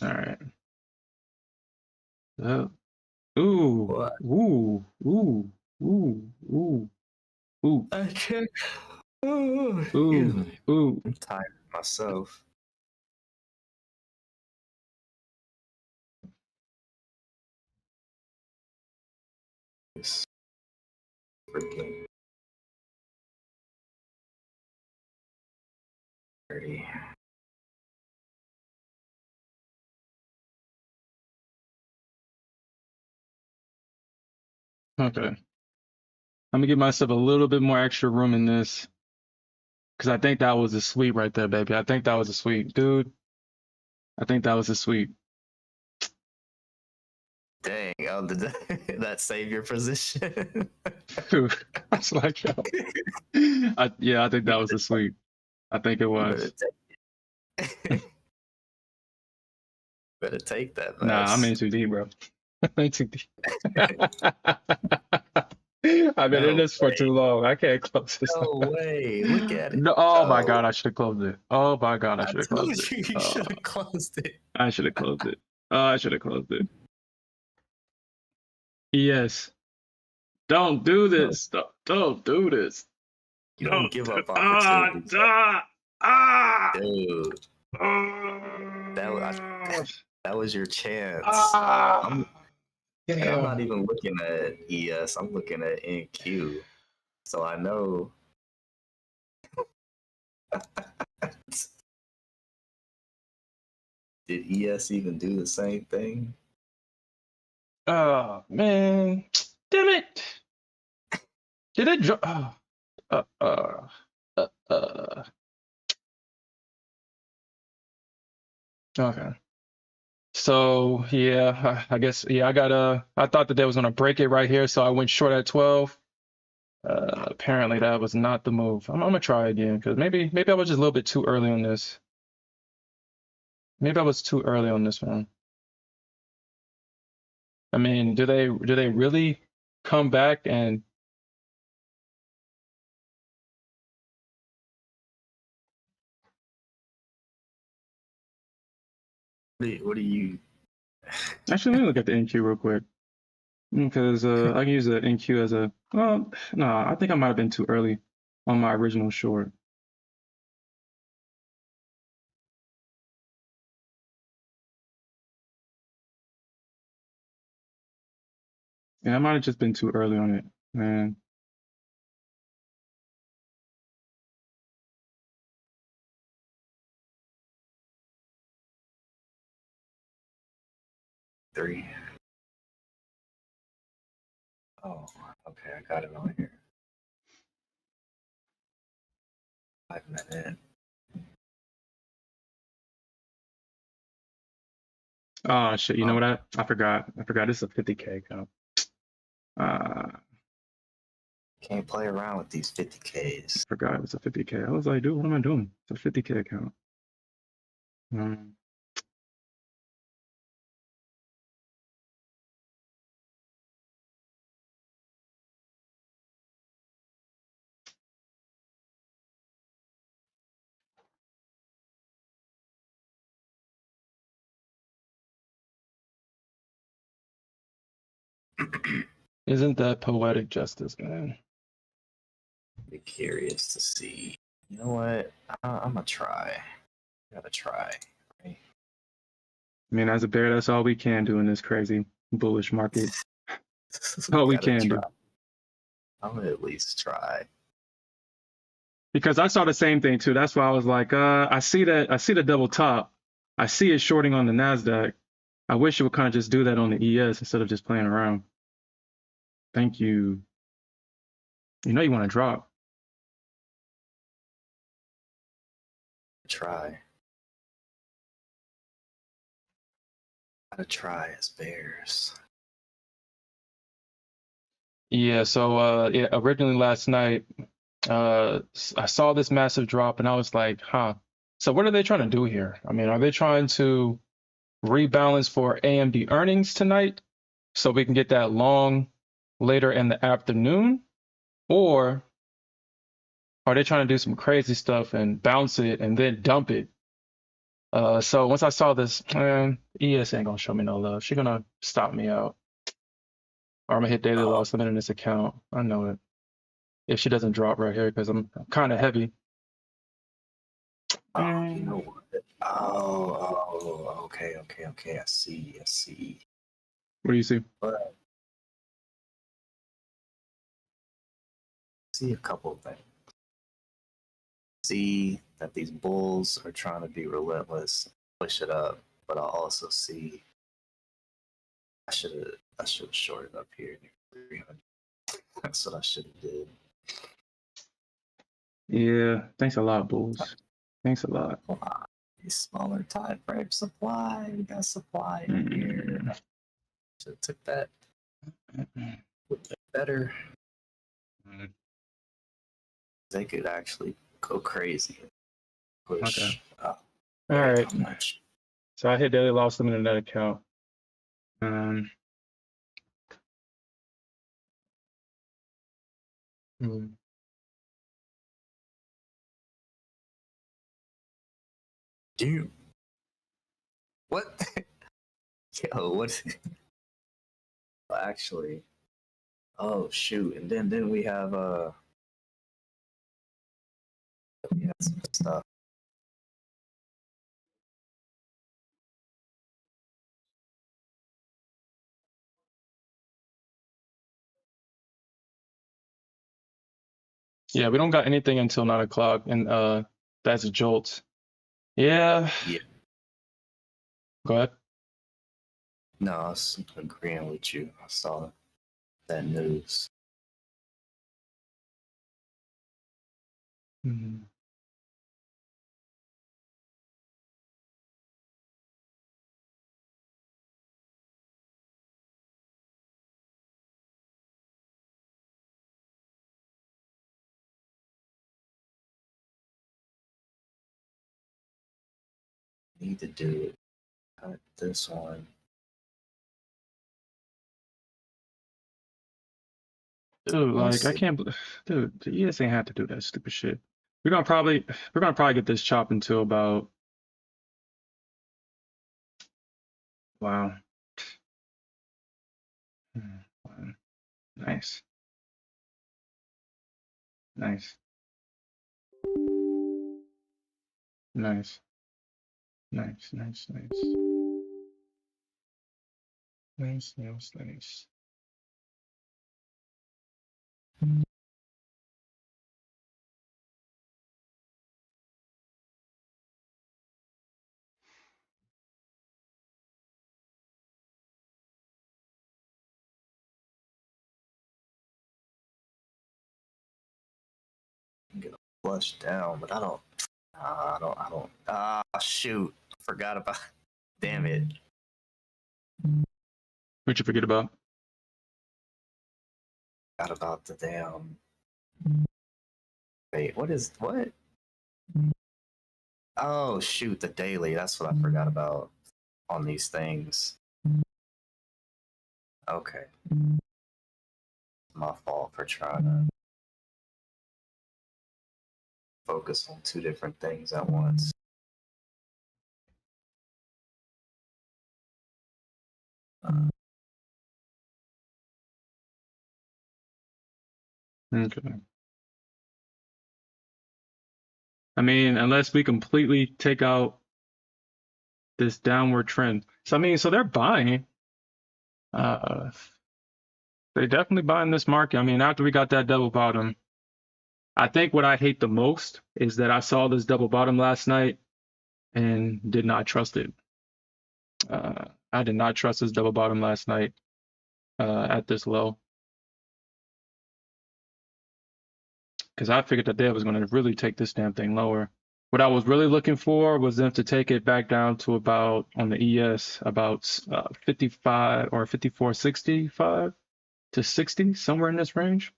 All right. Ooh, What? ooh, ooh, ooh, ooh, ooh, I check. Oh, excuse ooh, me. ooh. I'm tired myself. It's freaking 30. Okay. I'm gonna give myself a little bit more extra room in this because I think that was a sweep right there, baby. I think that was a sweep, dude. I think that was a sweep. Dang, oh, did that save your position? I was like, yo. Yeah, I think that was a sweep. I think it You better was. take better take that Nah, I'm mess. in too deep, bro. I'm in too deep. I've been in No this for too way. long. I can't close this. No way. Look at it. No, oh my Oh, God, I should have closed it. Oh my God, I I should have told closed it. you you should have closed it. I should have closed it. I should have closed it. Yes. Don't do No, this. Don't do this. you don't Don't. give up Ah, opportunities, ah, ah, dude. ah, That was your chance. I'm ah. and I'm not Damn. even looking at ES. I'm looking at NQ. So I know. Did ES even do the same thing? Oh man. Damn it. Did it drop? Oh, uh. Okay. So yeah, I guess yeah, I thought that they was gonna break it right here, so I went short at 12. Apparently that was not the move. I'm gonna try again because maybe I was just a little bit too early on this. Maybe I was too early on this one. I mean, do they really come back and What do you? actually let me look at the NQ real quick because I can use the NQ as a well, no, I think I might have been too early on my original short. Yeah, I might have just been too early on it, man. Three. Oh, okay. I got it on here. 5 minute. Oh shit, you know Oh, what I forgot. I forgot this is a 50K account. Uh, can't play around with these 50Ks. forgot it was a 50K. I was like, dude, what am I doing? It's a 50K account. Um, isn't that poetic justice, man? Be curious to see. You know what? I'm gonna try. Gotta try. Right? I mean, as a bear, that's all we can do in this crazy bullish market. All we Gotta can try. do. I'm gonna at least try. Because I saw the same thing too. That's why I was like, I see the double top. I see it shorting on the Nasdaq. I wish it would kind of just do that on the ES instead of just playing around. Thank you. You know you want to drop. Try. Gotta try as bears. Yeah, so yeah, originally last night, I saw this massive drop and I was like, huh. So what are they trying to do here? I mean, are they trying to rebalance for AMD earnings tonight so we can get that long later in the afternoon? Or are they trying to do some crazy stuff and bounce it and then dump it So once I saw this, ES ain't gonna show me no love. She gonna stop me out, or I'm gonna hit daily Oh, loss limit in this account. I know it. If she doesn't drop right here, because I'm kind of heavy. you know Mm, what? Oh, okay. I see. what do you see? But I see a couple of things. See that these bulls are trying to be relentless, push it up, but I also see I should have shorted up here near 300. That's what I should have did. Yeah, thanks a lot, Bulls. Thanks a lot. Supply. Smaller time frame supply. We got supply in here. Mm, Should have took that mm, better. mm. They could actually go crazy. Okay. Push up. All Wait, right. how much? So I hit daily loss limit in that account. Um, mm, Dude. What? Yo, what? Actually, oh shoot! And then we have some stuff. yeah, we don't got anything until 9 o'clock, and that's Jolt. Yeah, Yeah. go ahead. No, I was agreeing with you. I saw that news. Mm. Need to do it. Cut this one. Dude, Let's like I see. can't, dude, the ES ain't have to do that stupid shit. We're gonna probably get this chopped until about, wow. Wow. Nice, nice, nice, nice, nice, nice, nice, nice, nice. Get a flush down, but I don't. I don't. Ah, shoot! I forgot about. Damn it! What'd you forget about? Forgot about the damn. Wait, what? Oh shoot! The daily. That's what I forgot about on these things. Okay, my fault for trying to focus on two different things at once. Okay. I mean, unless we completely take out this downward trend. So I mean, so they're buying. Uh, they definitely buying this market. I mean, after we got that double bottom, I think what I hate the most is that I saw this double bottom last night and did not trust it. I did not trust this double bottom last night at this low because I figured that they was going to really take this damn thing lower. What I was really looking for was them to take it back down to about on the ES about 55 or 54.65 to 60, somewhere in this range.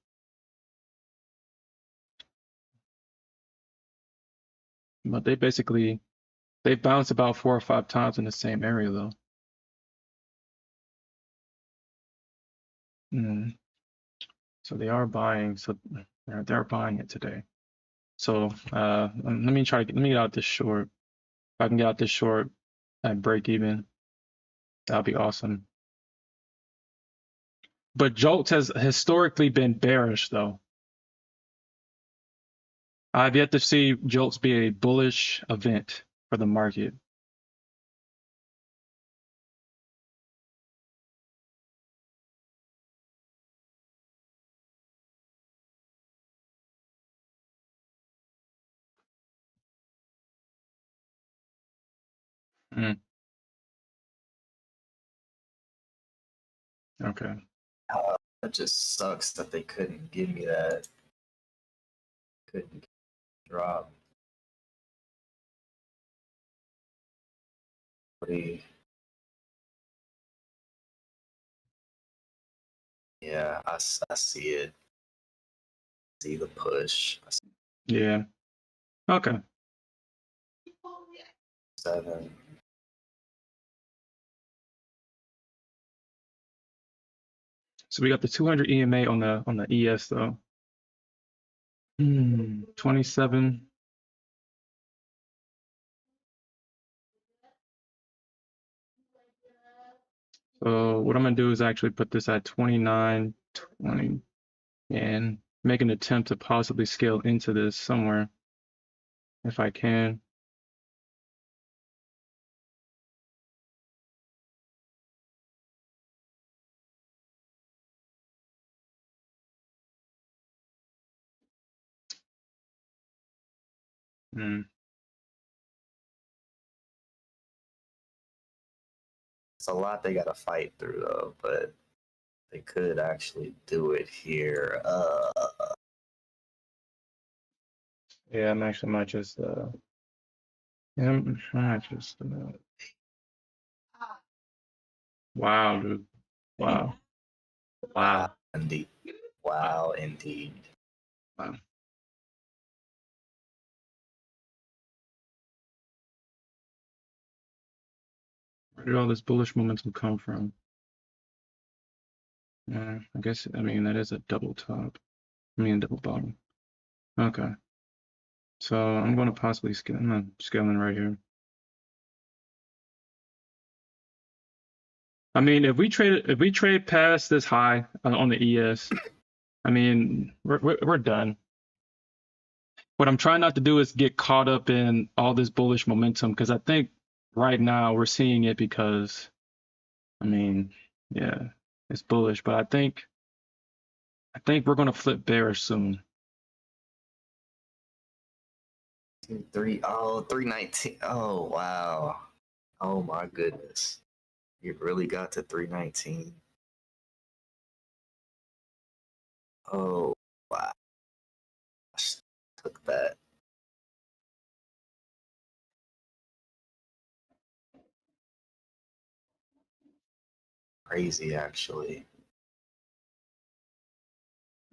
But they bounced about 4 or 5 times in the same area though. Mm. So they are buying. So they're buying it today. So let me get out this short. I can get out this short at break even, that'll be awesome. But Jolts has historically been bearish though. I've yet to see Jolts be a bullish event for the market. Mm, okay. It just sucks that they couldn't give me that. Couldn't drop. Yeah, I see it. See the push. I see Yeah. Okay. 7. So we got the 200 EMA on the ES though. 27. So what I'm gonna do is actually put this at 29, 20, and make an attempt to possibly scale into this somewhere if I can. Mm, It's a lot they gotta fight through though, but they could actually do it here. yeah, I'm actually might just yeah, I'm might just wow, dude. Wow. Wow. Indeed. Wow. Wow, indeed. Wow. Where did all this bullish momentum come from? Yeah, I guess I mean that is a double top. I mean double bottom. Okay. So I'm gonna possibly scale. I'm not scaling right here. I mean, if we trade past this high on the ES, I mean, we're done. What I'm trying not to do is get caught up in all this bullish momentum because I think right now we're seeing it because, I mean, yeah, it's bullish, but I think we're gonna flip bearish soon. 319. Oh wow. Oh my goodness. It really got to 319. Oh wow. I took that. Crazy actually.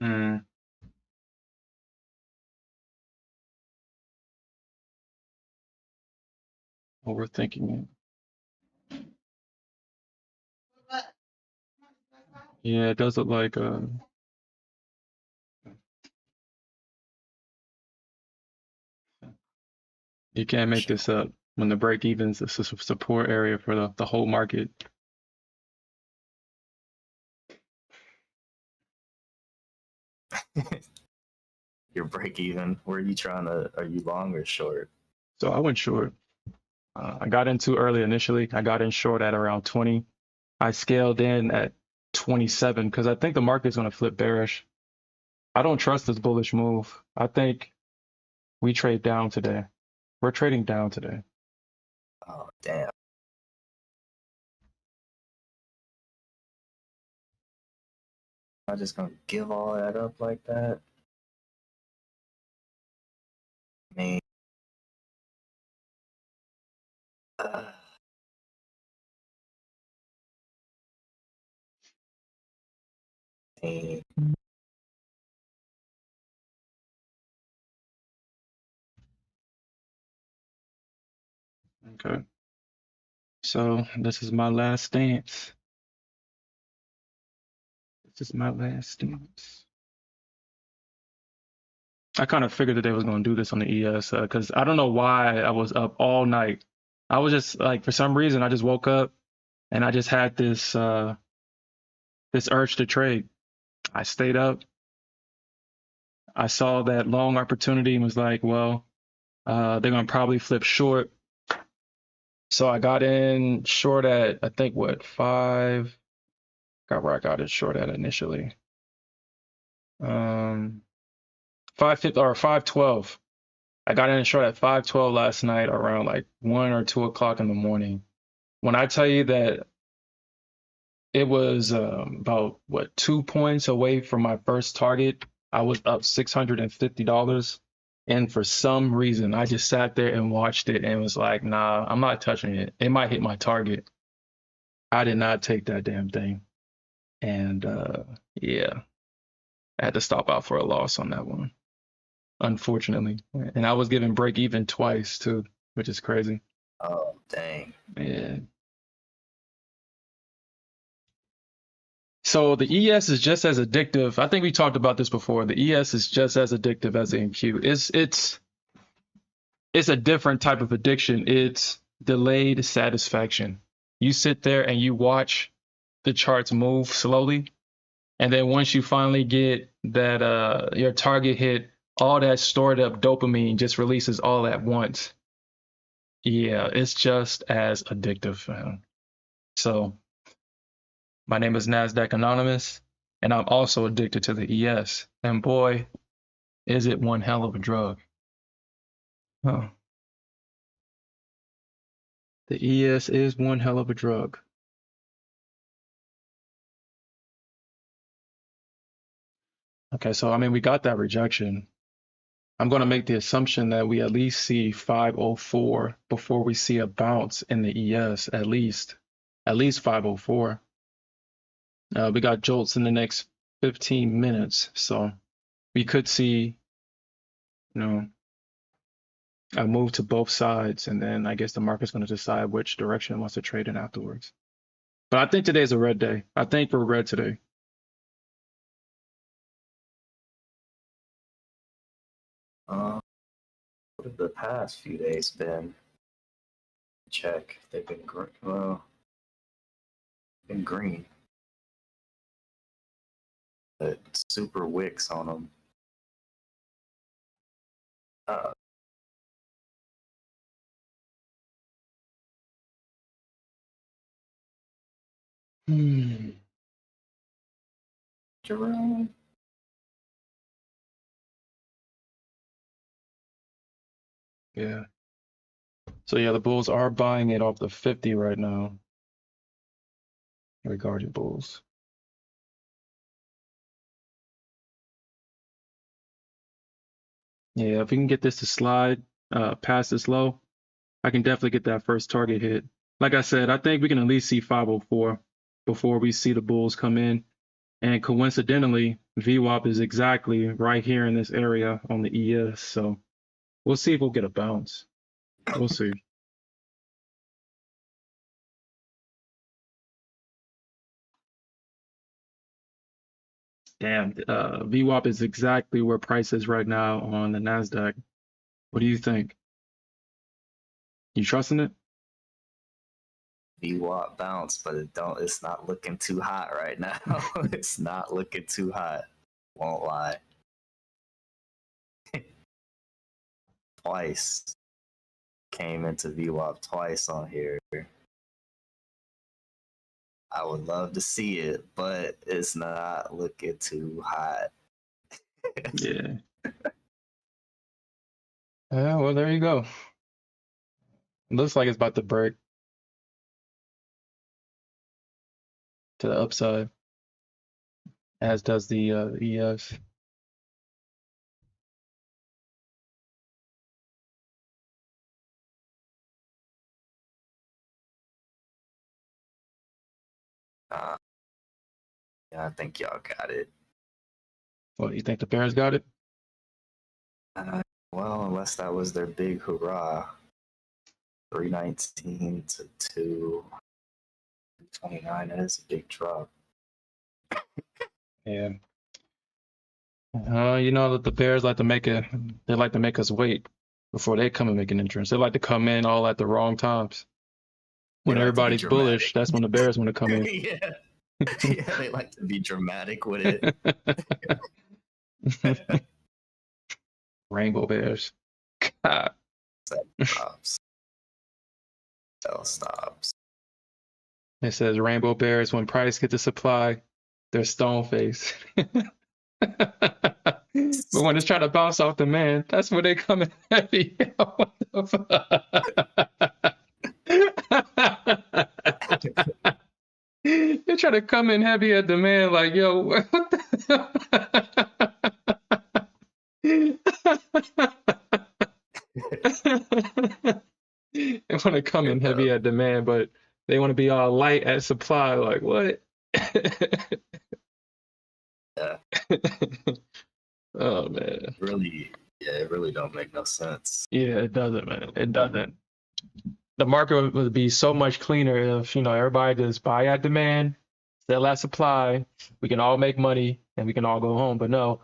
Mm, overthinking it. Yeah, it does look like you can't make this up when the break evens is a support area for the whole market. Your break even. Where are you trying to? Are you long or short? So I went short. I got in too early initially. I got in short at around 20. I scaled in at 27 because I think the market's going to flip bearish. I don't trust this bullish move. I think we trade down today. We're trading down today. Oh damn. I'm just gonna give all that up like that. I mean, uh, dang. Okay. So this is my last stance. This is my last stance. I kind of figured that they was going to do this on the ES because I don't know why I was up all night I was just like, for some reason, I just woke up and I just had this urge to trade. I stayed up. I saw that long opportunity and was like, well, they're gonna probably flip short. So I got in short at, I think, what, 5? Got where I got it short at initially. 550 or 512. I got in short at 512 last night around like 1 or 2 o'clock in the morning. When I tell you that it was about what 2 points away from my first target, I was up $650. And for some reason, I just sat there and watched it and was like, nah, I'm not touching it. It might hit my target. I did not take that damn thing. And yeah, I had to stop out for a loss on that one, unfortunately. And I was given break even twice too, which is crazy. Oh, dang. Yeah. So the ES is just as addictive. I think we talked about this before. The ES is just as addictive as the NQ. It's a different type of addiction. It's delayed satisfaction. You sit there and you watch the charts move slowly, and then once you finally get that your target hit, all that stored up dopamine just releases all at once. Yeah, it's just as addictive, man. So my name is Nasdaq Anonymous, and I'm also addicted to the ES. And boy, is it one hell of a drug. Huh. The ES is one hell of a drug. Okay, so I mean, we got that rejection. I'm going to make the assumption that we at least see 504 before we see a bounce in the ES, at least 504. We got jolts in the next 15 minutes, so we could see, you know, a move to both sides, and then I guess the market's going to decide which direction it wants to trade in afterwards. But I think today's a red day. I think we're red today. What have the past few days been? Check. They've been been green, but super wicks on them. Jerome. Yeah. So yeah, the bulls are buying it off the 50 right now. Regard your bulls. Yeah, if we can get this to slide past this low, I can definitely get that first target hit. Like I said, I think we can at least see 504 before we see the bulls come in. And coincidentally, VWAP is exactly right here in this area on the ES. So we'll see if we'll get a bounce. We'll see. Damn, VWAP is exactly where price is right now on the Nasdaq. What do you think? You trusting it? VWAP bounce, but it's not looking too hot right now. It's not looking too hot. Won't lie. Twice. Came into VWAP twice on here. I would love to see it, but it's not looking too hot. Yeah. Yeah, well, there you go. It looks like it's about to break to the upside, as does the ES. Yeah, I think y'all got it. What, you think the Bears got it? Well, unless that was their big hurrah. 319 to 229. That is a big drop. Yeah. You know that the Bears like to make us wait. before they come and make an entrance. They like to come in all at the wrong times. They When like to be everybody's bullish, dramatic. that's when the bears want to come in. Yeah. Yeah, they like to be dramatic with it. Rainbow bears. God. Sell stops. Sell stops. It says rainbow bears, when price gets the supply, they're stone faced. But when it's trying to bounce off the man, that's where they come in heavy. What the fuck? They're trying to come in heavy at the man, like, yo, what the They want to come in heavy at demand, but they want to be all light at supply. Like, what? Yeah. Oh man. Really, yeah, it really don't make no sense. Yeah, it doesn't, man. It doesn't. The market would be so much cleaner if, everybody just buy at demand, sell at supply. We can all make money and we can all go home. But no.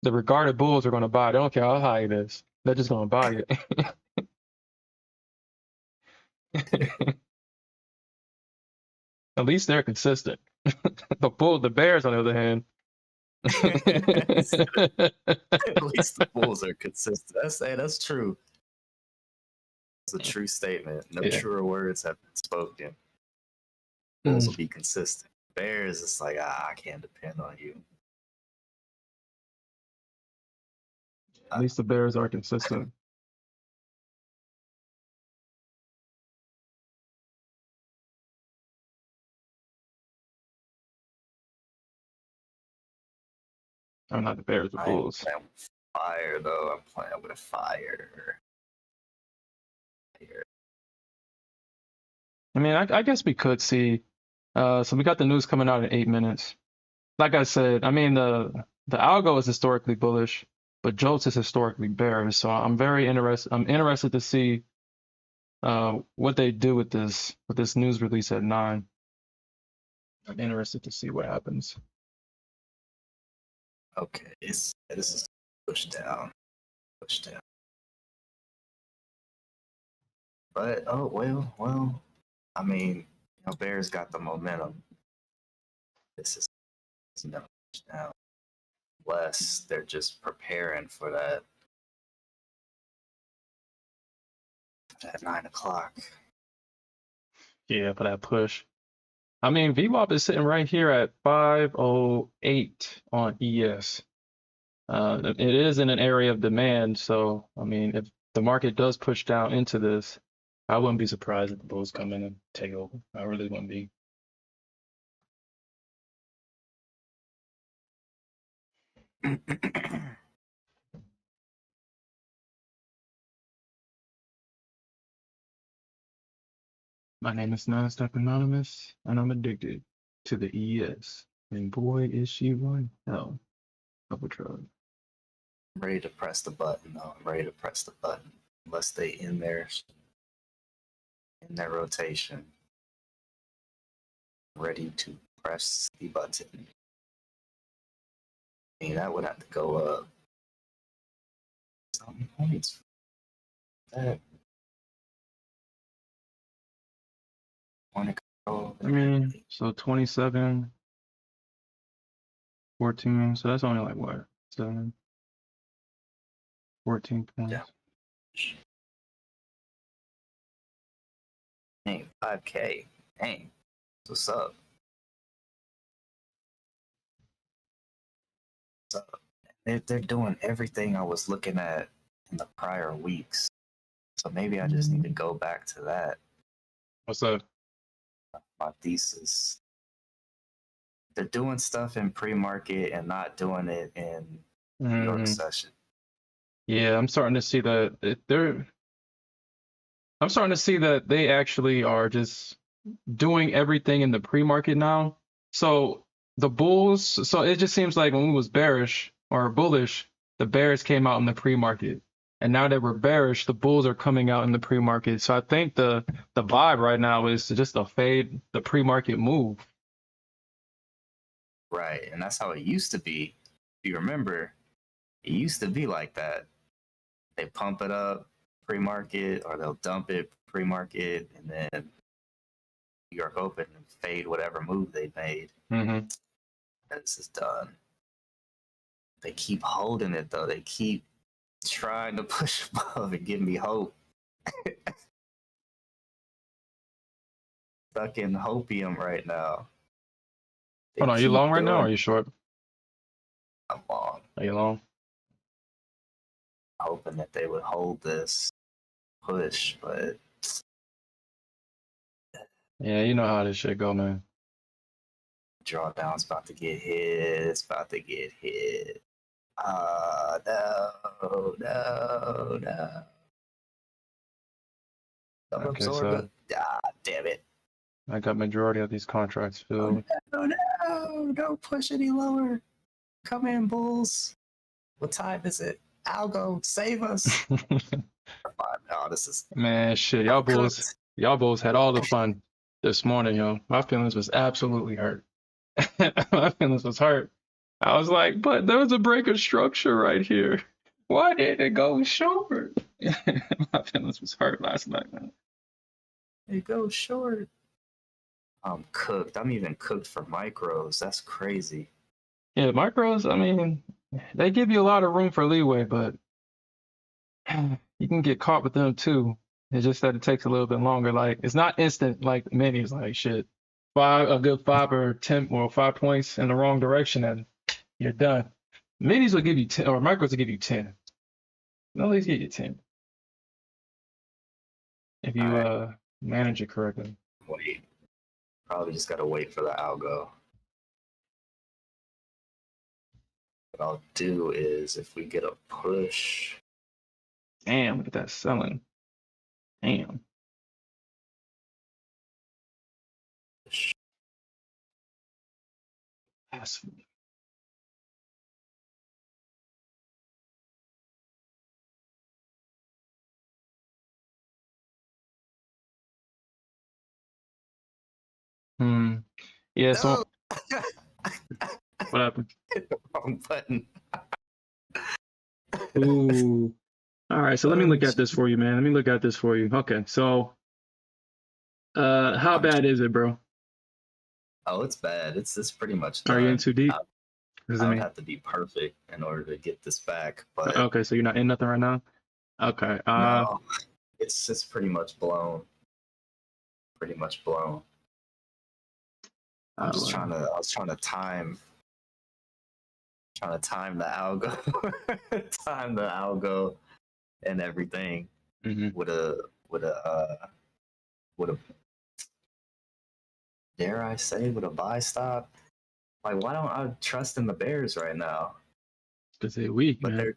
The regarded bulls are going to buy. They don't care how high it is. They're just going to buy it. At least they're consistent. The bears, on the other hand. At least the bulls are consistent. That's true. It's a true statement. No truer words have been spoken. Bulls will be consistent. Bears, it's like, I can't depend on you. At least the bears are consistent. I'm not the bears, the bulls. I'm playing with fire, though. I'm playing with fire. I mean, I guess we could see. So we got the news coming out in 8 minutes. Like I said, I mean the algo is historically bullish, but Jolts is historically bearish. So I'm interested to see what they do with this news release at 9. I'm interested to see what happens. Okay, this is pushed down. But well, I mean, Bears got the momentum. This is never pushed down. Unless they're just preparing for that at 9 o'clock. Yeah, for that push. I mean, VWAP is sitting right here at 508 on ES. It is in an area of demand, so I mean, if the market does push down into this, I wouldn't be surprised if the bulls come in and take over. I really wouldn't be. My name is Nasdaq Anonymous, and I'm addicted to the ES. And boy, is she one hell of a drug. I'm ready to press the button, though. I'm ready to press the button. Unless they in their rotation. Ready to press the button. I mean, that would have to go up some points. That want to go. I mean, so 27, 14, so that's only like what, 7, 14 points. Yeah. Dang, 5K. Dang, what's up? So they're doing everything I was looking at in the prior weeks. So maybe I just need to go back to that. What's up? My thesis. They're doing stuff in pre-market and not doing it in New York session. Yeah, I'm starting to see that I'm starting to see that they actually are just doing everything in the pre-market now. So the bulls, so it just seems like when we was bearish or bullish, the bears came out in the pre-market. And now that we're bearish, the bulls are coming out in the pre-market. So I think the vibe right now is just to fade the pre-market move. Right, and that's how it used to be. If you remember, It used to be like that. They pump it up pre-market, or they'll dump it pre-market, and then New York Open and fade whatever move they made. Mm-hmm. This is done. They keep holding it though. They keep trying to push above and give me hope. Stuck in hopium right now. They Hold on, are you keep long right now or are doing- you short? I'm long. Are you long? Hoping that they would hold this push, but Yeah, you know how this shit go, man. drawdown's about to get hit. It's about to get hit. No. Don't Okay, absorb so it. Damn it. I got majority of these contracts filled. No, don't push any lower. Come in, Bulls. What time is it? Algo, save us. Oh, this is Man, shit, I'm cooked. y'all bulls had all the fun this morning, yo. My feelings was absolutely hurt. My feelings was hurt. I was like, but there was a break of structure right here. Why did it go short? My feelings was hurt last night, man. It goes short. I'm cooked. I'm even cooked for micros. That's crazy. Yeah, micros, I mean, they give you a lot of room for leeway, but you can get caught with them too. It's just that it takes a little bit longer. Like it's not instant like minis, like shit. A good 5 or 10 or 5 points in the wrong direction and you're done. Minis will give you 10 or micros will give you 10. They'll at least give you 10. If you Alright. manage it correctly. Wait. Probably just gotta wait for the algo. What I'll do is if we get a push. Damn, look at that selling. Damn. That's Yeah, so No! what happened? Hit the wrong button. Ooh. All right, so let me look at this for you, man. Let me look at this for you. Okay, so how bad is it, bro? Oh, it's bad. It's pretty much Are you in done. too deep? Does it I would mean? have to be perfect in order to get this back, but Okay, so you're not in nothing right now? Okay. no, it's pretty much blown. Pretty much blown. I was trying to time the algo, time the algo and everything with a dare I say with a buy stop. Like, why don't I trust in the Bears right now? Because they're weak, But man.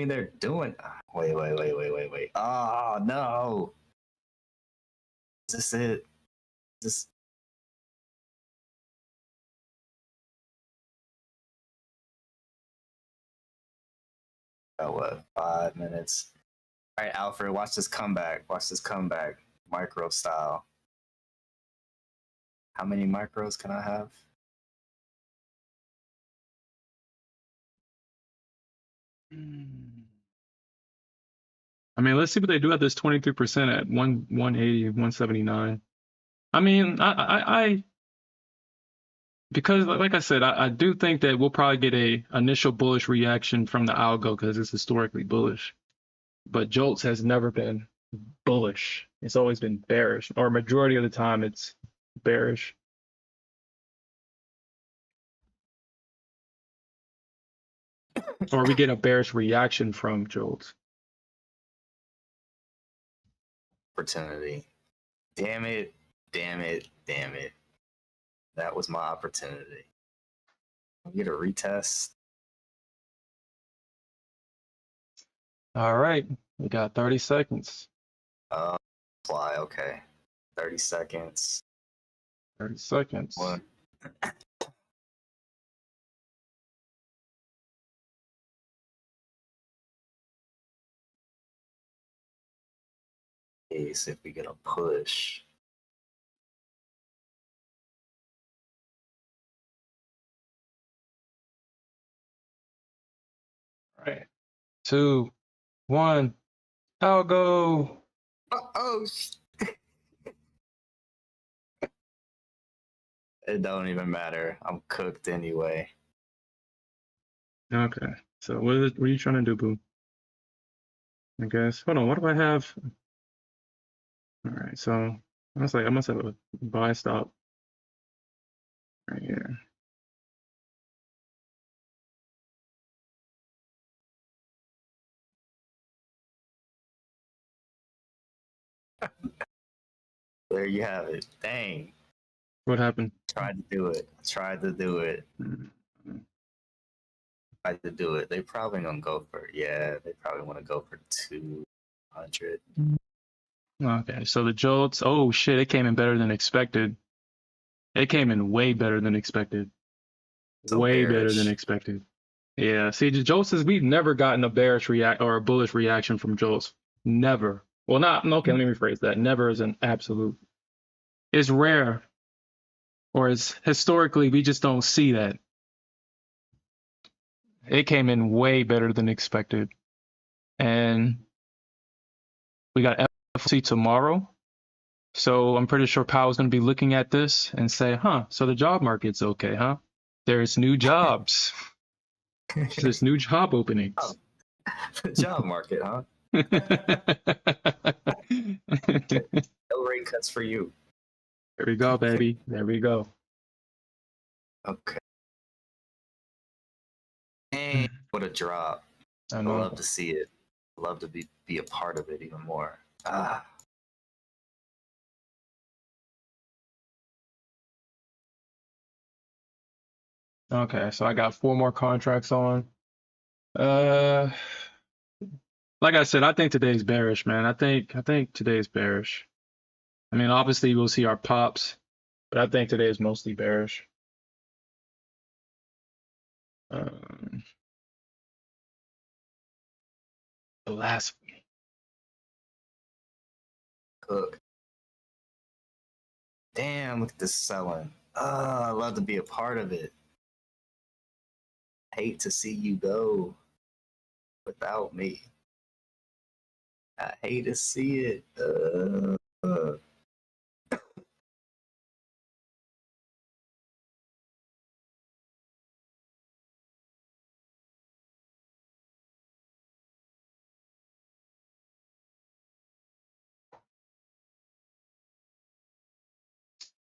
they're doing. Wait. Oh no! Is this it? Is this. Oh, what? 5 minutes. All right, Alfred, watch this comeback. Watch this comeback. Micro style. How many micros can I have? I mean, let's see what they do at this 23% at 180, 179. I mean, I because like I said, I do think that we'll probably get a initial bullish reaction from the algo because it's historically bullish. But Jolts has never been bullish. It's always been bearish, or majority of the time it's bearish. Or we get a bearish reaction from Jolts. Opportunity. Damn it. That was my opportunity. I'll get a retest. All right, we got 30 seconds. Fly, okay. 30 seconds. 30 seconds. One. Case if we get a push. Right. 2, 1. I'll go. Oh, it don't even matter. I'm cooked anyway. Okay. So what are you trying to do, boo? I guess. Hold on. What do I have? All right. So I must have a buy stop right here. There you have it. Dang. What happened? Tried to do it. Tried to do it. Tried to do it. They probably gonna go for it. Yeah, they probably want to go for 200. Okay. So the jolts. Oh shit! It came in better than expected. It came in way better than expected. So Way better than bearish. expected. Yeah. See, the jolts is we've never gotten a bearish react or a bullish reaction from jolts. Never. Well, not okay. Let me rephrase that. Never is an absolute. It's rare, or it's historically we just don't see that. It came in way better than expected, and we got FOMC tomorrow. So I'm pretty sure Powell's going to be looking at this and say, "Huh? So the job market's okay, huh? There's new jobs. There's new job openings." Oh, the job market, huh? No rate cuts for you. There we go, baby. There we go. Okay. Dang, what a drop. I I know. love to see it. I love to be a part of it even more. Ah. Okay, so I got 4 more contracts on. Uh, like I said, I think today's bearish, man. I think today's bearish. I mean, obviously we'll see our pops, but I think today is mostly bearish. Um, Blasphemy. Cook. Damn, look at this selling. I love to be a part of it. Hate to see you go without me. I hate to see it.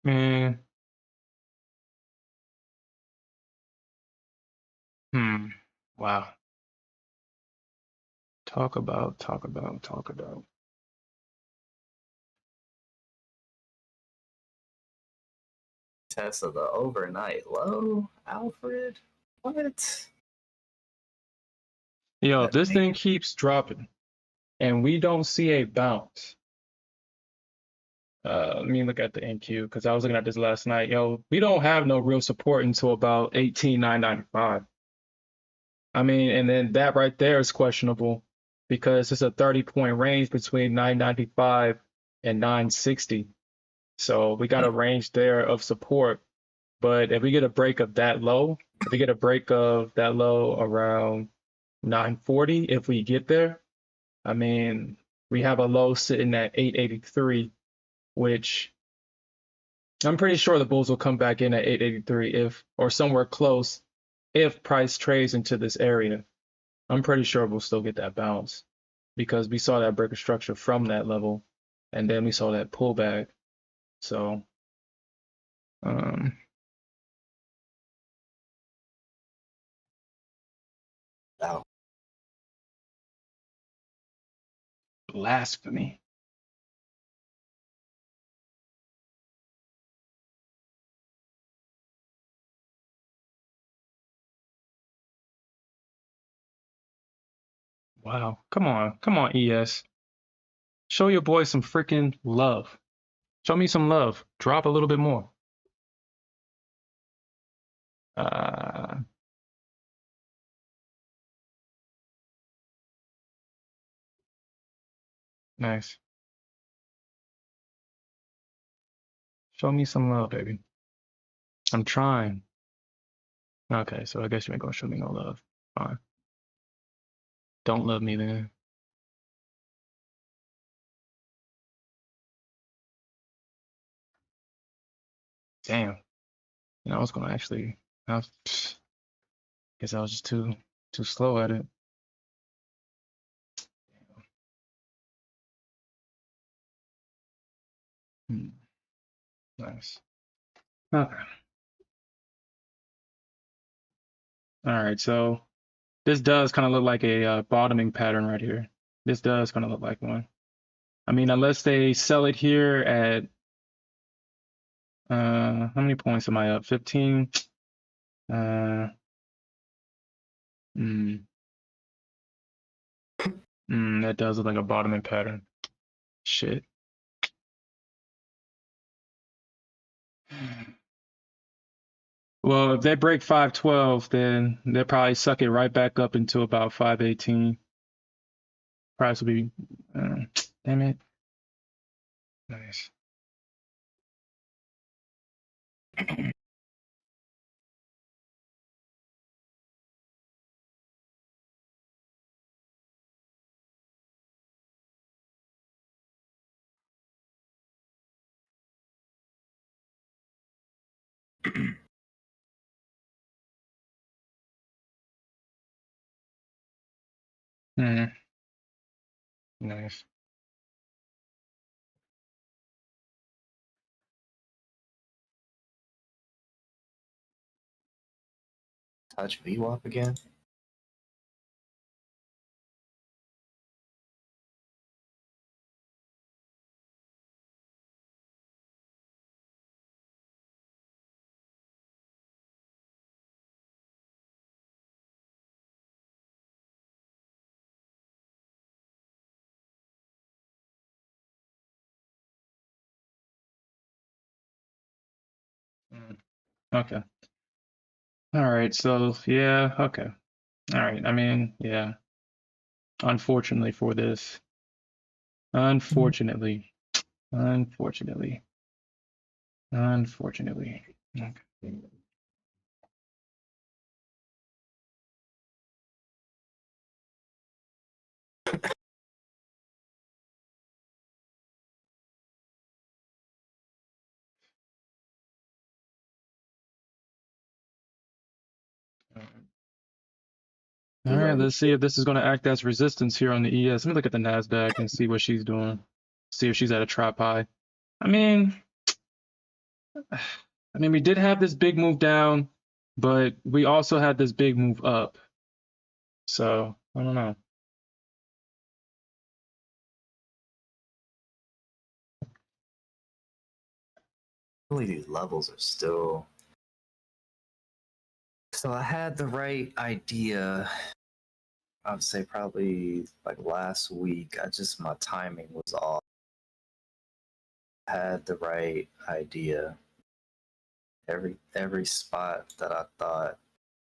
Man. Wow. Talk about. Test of the overnight low, Alfred. What? Yo, That this thing man. keeps dropping, and we don't see a bounce. Let me look at the NQ because I was looking at this last night. Yo, we don't have no real support until about 18,995. I mean, and then that right there is questionable because it's a 30-point range between 995 and 960. So we got a range there of support. But if we get a break of that low, if we get a break of that low around 940, if we get there, I mean, we have a low sitting at 883, which I'm pretty sure the bulls will come back in at 883 if, or somewhere close, if price trades into this area. I'm pretty sure we'll still get that bounce because we saw that break of structure from that level, and then we saw that pullback. So, um, Wow. blasphemy. Wow. Come on, ES. Show your boy some freaking love. Show me some love. Drop a little bit more. Uh, nice. Show me some love, baby. I'm trying. Okay, so I guess you ain't gonna show me no love. Fine. don't love me then. Damn. You know, I was gonna actually. Guess I was just too slow at it. Hmm. Nice. Okay. All right. So this does kind of look like a bottoming pattern right here. This does kind of look like one. I mean, unless they sell it here at how many points am I up? 15. Mm, that does look like a bottoming pattern. Shit. Well, if they break 512, then they'll probably suck it right back up into about 518. Price will be, damn it. Nice. Mm, nice. Touch VWAP again. Okay. All right. So, yeah. Okay. All right. I mean, yeah. Unfortunately for this. Unfortunately. Unfortunately. Unfortunately. Okay. All You right, ready? let's see if this is going to act as resistance here on the ES. Let me look at the Nasdaq and see what she's doing. See if she's at a trap high. I mean, we did have this big move down, but we also had this big move up. So I don't know. Really, these levels are still. So I had the right idea. I would say probably like last week. My timing was off. I had the right idea. Every spot that I thought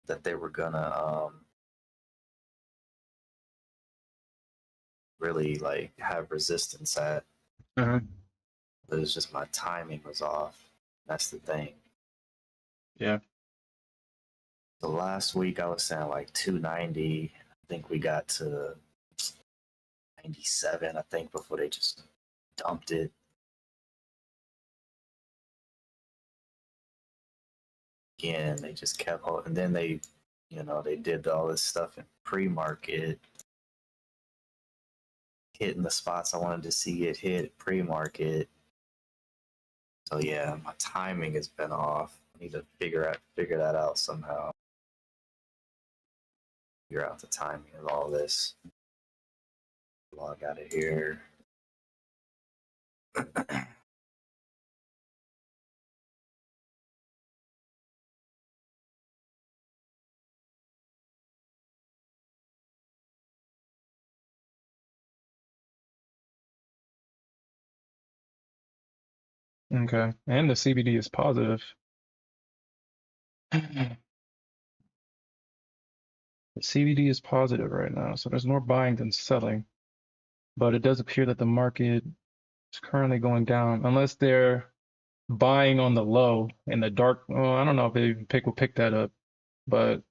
that they were gonna really like have resistance at. Uh-huh. But it's just my timing was off. That's the thing. Yeah. So last week I was saying like 290. I think we got to 97, I think, before they just dumped it. Again, they just kept holding. And then they did all this stuff in pre-market, hitting the spots I wanted to see it hit pre-market. So yeah, my timing has been off. I need to figure that out somehow. Figure out the timing of all this. Log out of here. Okay. And the CBD is positive. The CBD is positive right now, so there's more buying than selling. But it does appear that the market is currently going down, unless they're buying on the low in the dark. Oh, I don't know if they will pick that up, but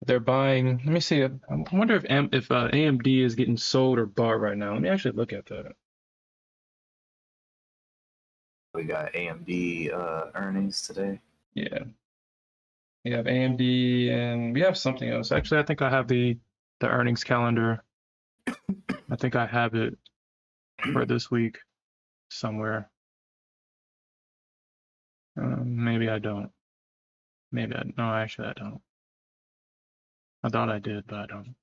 They're buying. Let me see. I wonder if AMD is getting sold or bought right now. Let me actually look at that. We got AMD earnings today. Yeah, we have AMD and we have something else. Actually, I think I have the earnings calendar. I think I have it for this week somewhere. Maybe I don't. Maybe I no. Actually, I don't. I thought I did, but I don't.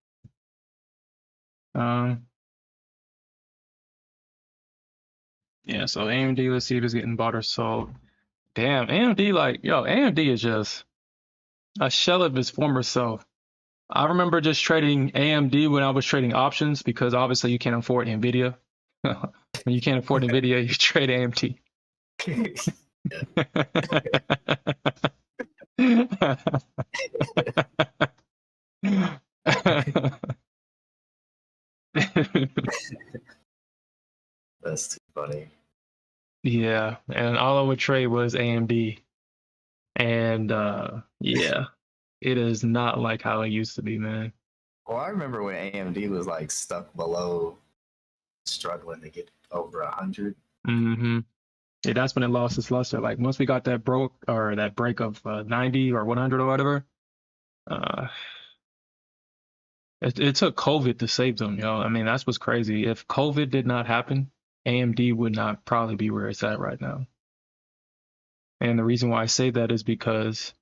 Yeah. So AMD. Let's see if it's getting bought or sold. Damn, AMD. Like, yo, AMD is just a shell of its former self. I remember just trading AMD when I was trading options because obviously you can't afford Nvidia. When you can't afford Nvidia, you trade AMD. That's too funny. Yeah, and all I would trade was AMD. And yeah, it is not like how it used to be, man. Well, I remember when AMD was like stuck below, struggling to get over 100. Mm-hmm. Yeah, that's when it lost its luster. Like once we got that break of 90 or 100 or whatever, uh, it took COVID to save them, yo. I mean, that's what's crazy. If COVID did not happen, AMD would not probably be where it's at right now. And the reason why I say that is because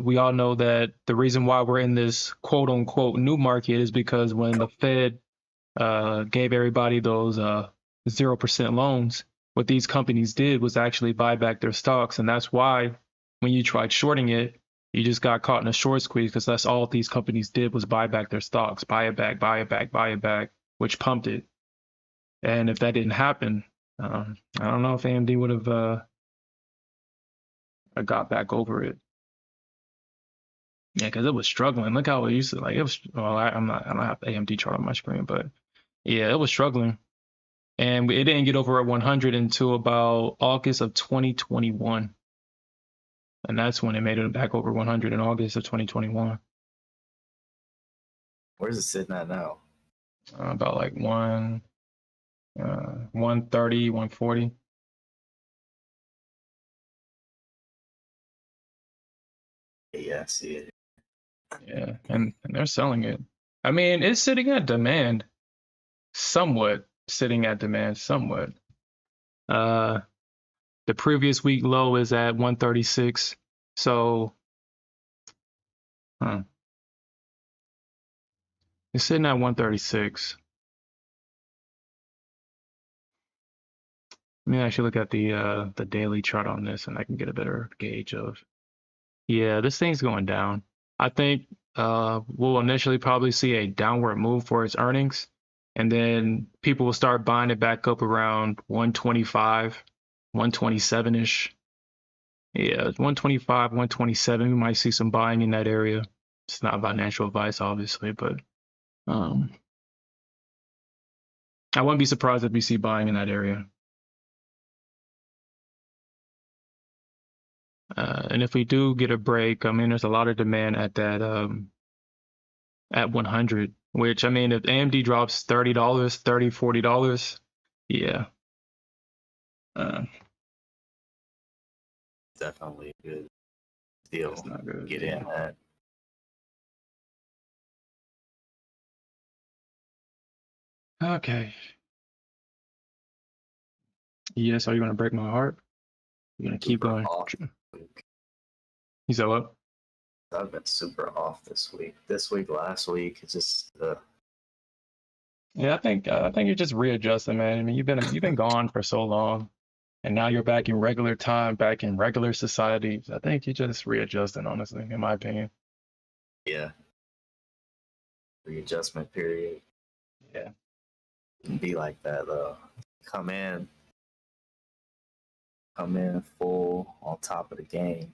we all know that the reason why we're in this quote unquote new market is because when the Fed gave everybody those 0% loans, what these companies did was actually buy back their stocks. And that's why when you tried shorting it, you just got caught in a short squeeze because that's all these companies did was buy back their stocks, buy it back, buy it back, buy it back, which pumped it. And if that didn't happen, I don't know if AMD would have got back over it. Yeah, because it was struggling. Look how it used to like it was. Well, I don't have AMD chart on my screen, but yeah, it was struggling. And it didn't get over at 100 until about August of 2021. And that's when it made it back over 100 in August of 2021. Where's it sitting at now? About like 130, 140. Yeah, I see it. Yeah, and they're selling it. I mean, it's sitting at demand, somewhat sitting at demand, somewhat. Uh, the previous week low is at 136. So, it's sitting at 136. Let me actually look at the daily chart on this, and I can get a better gauge of. Yeah, this thing's going down. I think we'll initially probably see a downward move for its earnings, and then people will start buying it back up around 125, 127-ish. Yeah, 125, 127. We might see some buying in that area. It's not financial advice, obviously, but um, I wouldn't be surprised if we see buying in that area. And if we do get a break, I mean, there's a lot of demand at that at 100, which I mean, if AMD drops $30, $30, $40, yeah. Definitely a good deal. That's not good. Get in that. Okay. Yes, are you gonna break my heart? You're gonna keep Super going. off this week. You said what? I've been super off this week. This week, last week, it's just Yeah, I think you're just readjusting, man. I mean, you've been gone for so long, and now you're back in regular time, back in regular society. I think you're just readjusting, honestly, in my opinion. yeah, readjustment period. Yeah. It can be like that though. Come in full on top of the game.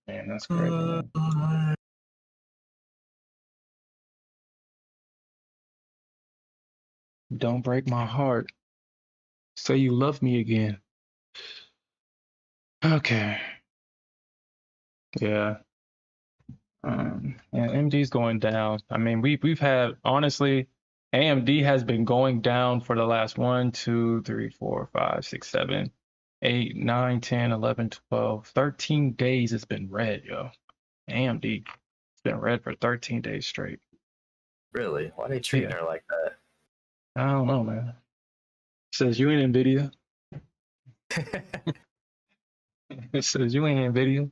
Man, that's crazy, man. Don't break my heart. Say you love me again. Okay. Yeah. And MD's going down. I mean, we've had honestly, AMD has been going down for the last 1, 2, 3, 4, 5, 6, 7, 8, 9, 10, 11, 12, 13 days it's been red, yo. AMD it's been red for 13 days straight. Really? Why are they treating Yeah. her like that? I don't know, man. Says you ain't Nvidia. It says you ain't Nvidia.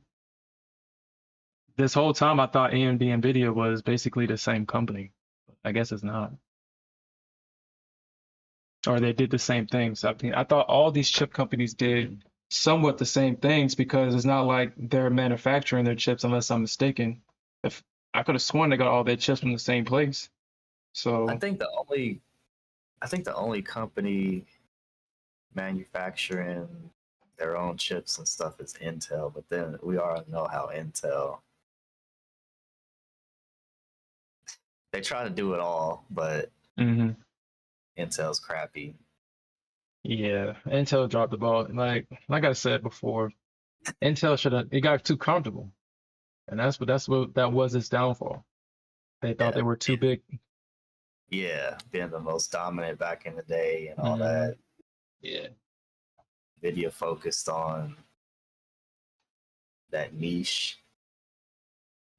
This whole time I thought AMD and Nvidia was basically the same company. I guess it's not. Or they did the same things. I mean, I thought all these chip companies did somewhat the same things because it's not like they're manufacturing their chips unless I'm mistaken. If I could have sworn they got all their chips from the same place. I So think the only company manufacturing their own chips and stuff is Intel, but then we already know how Intel, they try to do it all, but mhm. Intel's crappy. Yeah, Intel dropped the ball. Like I said before, Intel should have it got too comfortable. And that's what that was its downfall. They thought they Yeah, were too big. being the most dominant back in the day and all Mhm. that. Yeah. Nvidia focused on that niche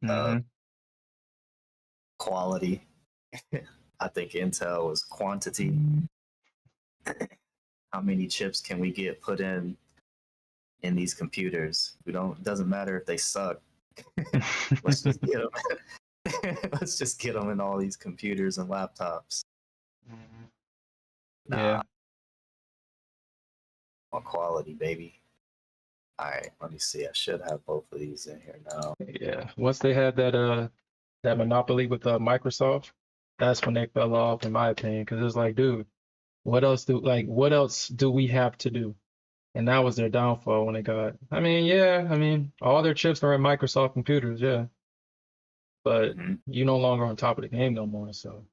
Mhm. quality. I think Intel was quantity. How many chips can we get put in these computers? We don't. It doesn't matter if they suck. Let's just get them. Let's just get them in all these computers and laptops. Mhm. Nah, Yeah. on quality, baby. All right, let me see. I should have both of these in here now. Yeah. Once they had that monopoly with Microsoft, that's when they fell off, in my opinion, because it's like, dude, what else do we have to do? And that was their downfall when they got. I mean, yeah, I mean, all their chips are in Microsoft computers, yeah, but Mm-hmm. you no longer on top of the game no more. So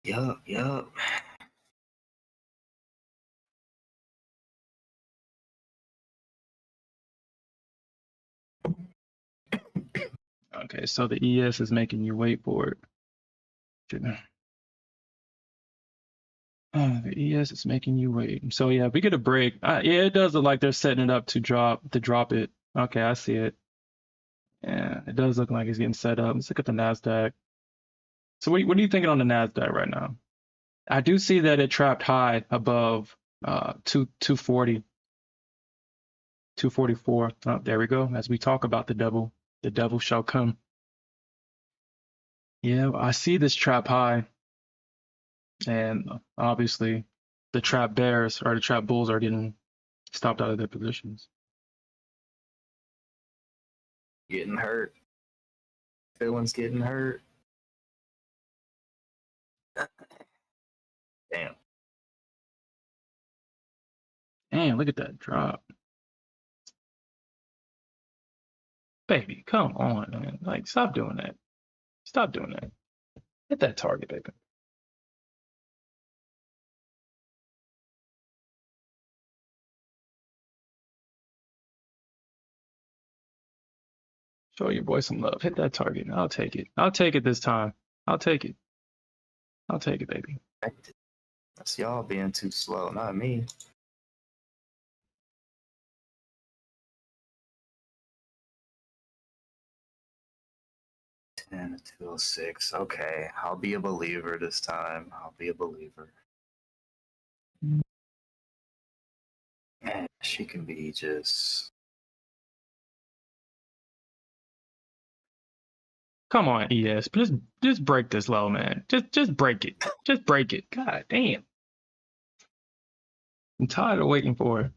Yup. okay, so the ES is making you wait for it. The ES is making you wait. So yeah, we get a break. Yeah, it does look like they're setting it up to drop it. Okay, I see it. Yeah, it does look like it's getting set up. Let's look at the Nasdaq. So what are you thinking on the Nasdaq right now? I do see that it trapped high above 240, 244. Oh, there we go. As we talk about the devil shall come. Yeah, I see this trap high, and obviously the trap bears or the trap bulls are getting stopped out of their positions. Getting hurt. Feelings getting hurt. Damn. Damn, look at that drop. Baby, come on, man. Like, stop doing that. Stop doing that. Hit that target, baby. Show your boy some love. Hit that target. I'll take it. I'll take it this time. I'll take it. I'll take it, baby. That's y'all being too slow, not me. And 206. Okay, I'll be a believer this time. I'll be a believer. Man, she can be just. Come on, ES. Just break this low, man. Just break it. Just break it. God damn. I'm tired of waiting for it.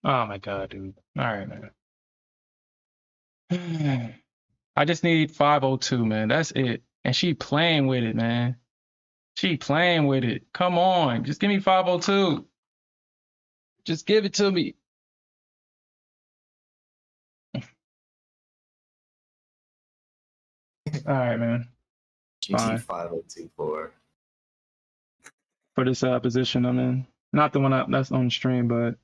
Oh my god, dude. All right, man. I just need 502, man. That's it. And she playing with it, man. She playing with it. Come on, just give me 502. Just give it to me. All right, man. GT Fine. 5024. For this position I'm in. Not the one that's on stream, but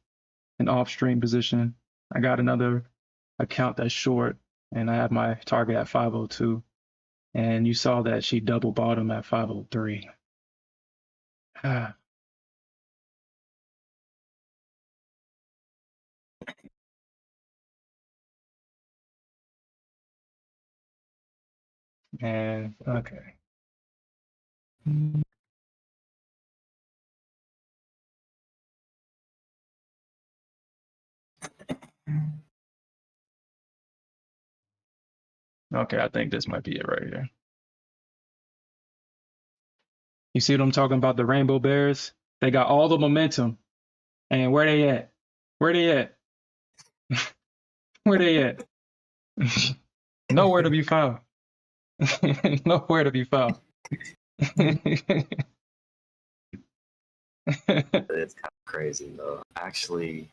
an off-stream position. I got another account that's short, and I have my target at 502. And you saw that she double bottom at 503. And okay. Okay, I think this might be it right here. You see what I'm talking about? The Rainbow Bears? They got all the momentum. And where they at? Where they at? Where they at? Nowhere to be found. Nowhere to be found. It's kind of crazy though. Actually,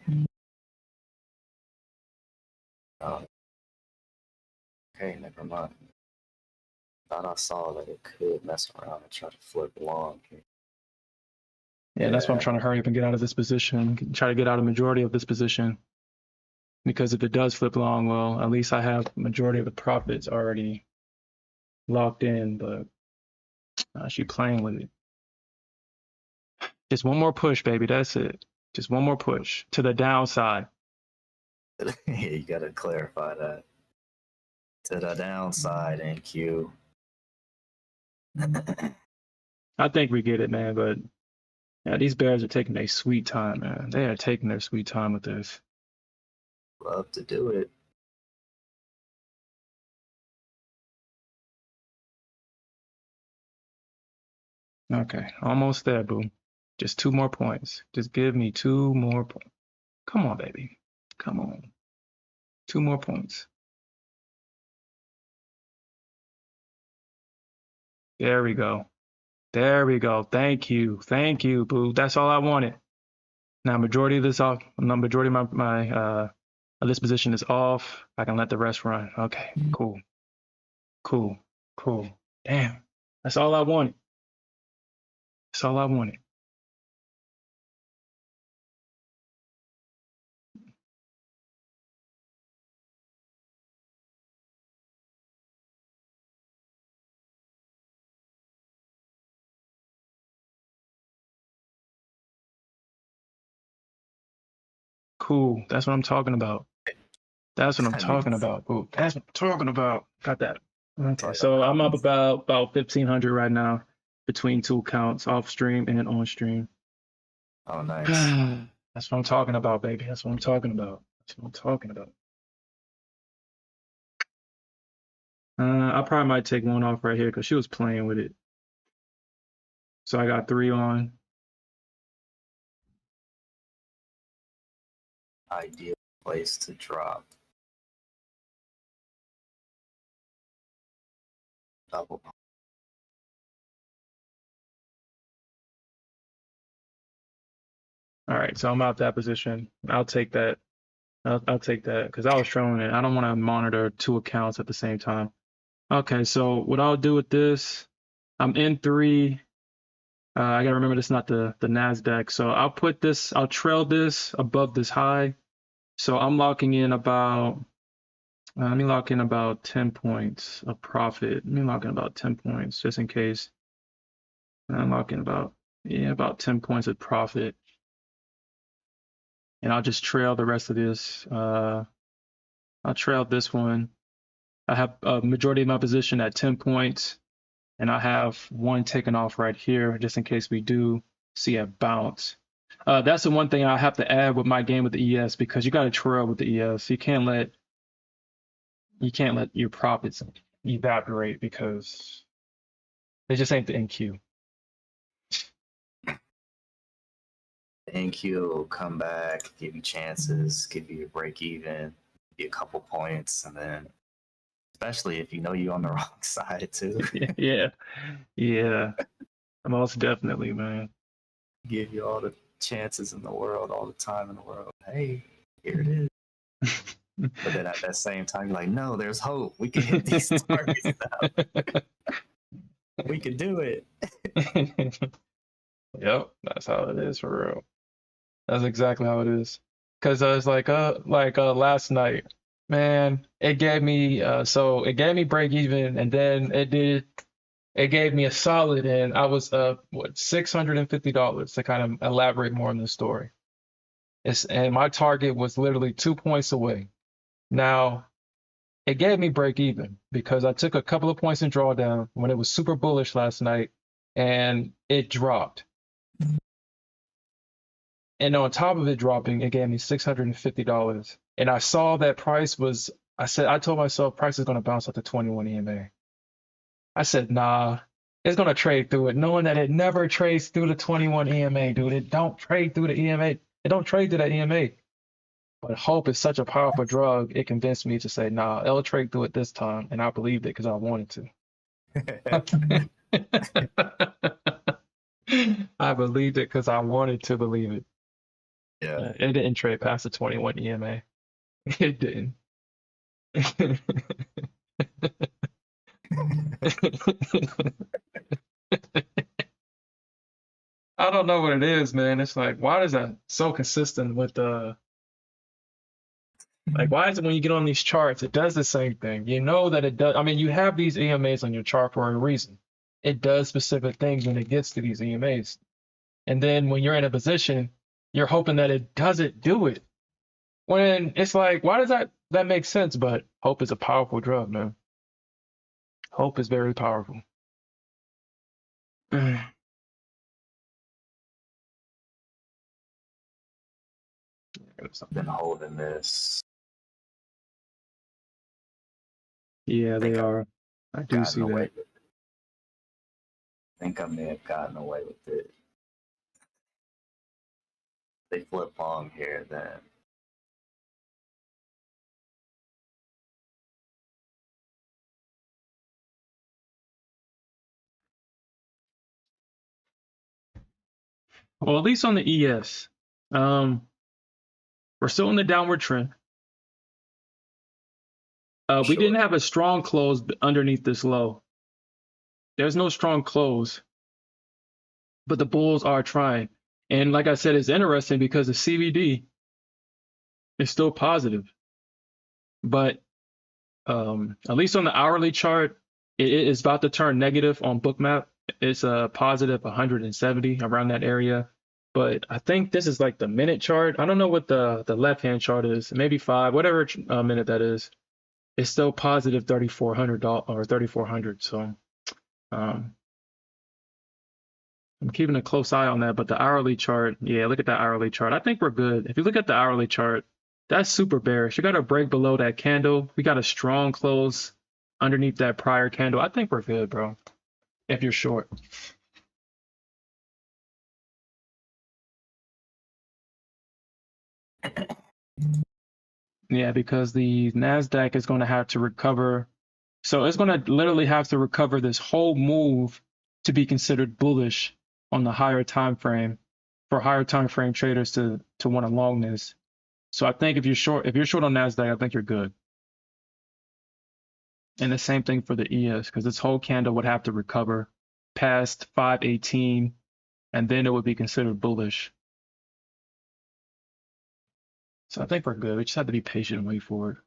oh, okay, never mind. Thought I saw that it could mess around and try to flip long. Yeah, that's why I'm trying to hurry up and get out of this position. Try to get out of majority of this position. Because if it does flip long, well, at least I have majority of the profits already locked in, but she playing with it. Just one more push, baby. That's it. Just one more push to the downside. Yeah, you gotta clarify that. To the downside, NQ. I think we get it, man, but yeah, these bears are taking their sweet time, man. They are taking their sweet time with this. Love to do it. Okay, almost there, boo. Just 2 more points. Just give me 2 more points. Come on, baby. Come on. 2 more points. There we go. There we go. Thank you. Thank you, boo. That's all I wanted. Now, majority of this off. Majority of my this position is off. I can let the rest run. Okay, cool. Cool. Cool. Damn. That's all I wanted. That's all I wanted. Cool. That's what I'm talking about. That's what I'm talking about. Boo. That's what I'm talking about. Got that. Okay. So I'm up about 1,500 right now between 2 accounts, off stream and on stream. Oh, nice. That's what I'm talking about, baby. That's what I'm talking about. That's what I'm talking about. I probably might take one off right here because she was playing with it. So I got 3 on. Ideal place to drop. Double. All right, so I'm out that position. I'll take that. I'll take that because I was showing it. I don't want to monitor 2 accounts at the same time. Okay, so what I'll do with this, I'm in 3. I gotta remember this is not the Nasdaq. So I'll trail this above this high. So I'm locking in about, let me lock in about 10 points of profit. Let me lock in about 10 points just in case. I'm locking about 10 points of profit. And I'll just trail the rest of this. I'll trail this one. I have a majority of my position at 10 points. And I have one taken off right here just in case we do see a bounce. That's the one thing I have to add with my game with the ES because you got to trail with the ES. You can't let your profits evaporate because they just ain't the NQ. NQ will come back, give you chances, give you a break even, give you a couple points, and then especially if you know you're on the wrong side too. Yeah. Most definitely, man. Give you all the chances in the world, all the time in the world. Hey, here it is. But then at that same time, you're like, no, there's hope. We can hit these targets now. We can do it. Yep, that's how it is for real. That's exactly how it is. Cause it's like last night, man, it gave me so it gave me break even, and then it gave me a solid, and I was what $650 to kind of elaborate more on the story. And my target was literally 2 points away. Now it gave me break even because I took a couple of points in drawdown when it was super bullish last night, and it dropped. And on top of it dropping, it gave me $650. And I saw that price was, I told myself price is going to bounce up to 21 EMA. I said, nah, it's going to trade through it, knowing that it never trades through the 21 EMA, dude. It don't trade through the EMA. It don't trade through that EMA. But hope is such a powerful drug, it convinced me to say, nah, it'll trade through it this time. And I believed it because I wanted to. I believed it because I wanted to believe it. Yeah. It didn't trade past the 21 EMA. It didn't. I don't know what it is, man. It's like, why is that so consistent with like, why is it when you get on these charts, it does the same thing? You know that it does. I mean, you have these EMAs on your chart for a reason. It does specific things when it gets to these EMAs. And then when you're in a position, you're hoping that it doesn't do it. When it's like, why does that make sense? But hope is a powerful drug, man. Hope is very powerful. Been holding this. Yeah, they are. I do see that. I think I may have gotten away with it. They flip long here, then. Well, at least on the ES, we're still in the downward trend. We didn't have a strong close underneath this low. There's no strong close, but the bulls are trying. And like I said, it's interesting because the CVD is still positive, but at least on the hourly chart, it is about to turn negative on Bookmap. It's a positive 170 around that area. But I think this is like the minute chart. I don't know what the left-hand chart is. Maybe 5, whatever minute that is. It's still positive $3,400 or 3,400. So I'm keeping a close eye on that. But the hourly chart, yeah, look at that hourly chart. I think we're good. If you look at the hourly chart, that's super bearish. You got to break below that candle. We got a strong close underneath that prior candle. I think we're good, bro. If you're short. Yeah, because the Nasdaq is going to have to recover. So it's going to literally have to recover this whole move to be considered bullish on the higher time frame for higher time frame traders to want to long this. So I think if you're short on Nasdaq, I think you're good. And the same thing for the ES, because this whole candle would have to recover past 518, and then it would be considered bullish. So I think we're good. We just have to be patient and wait for it.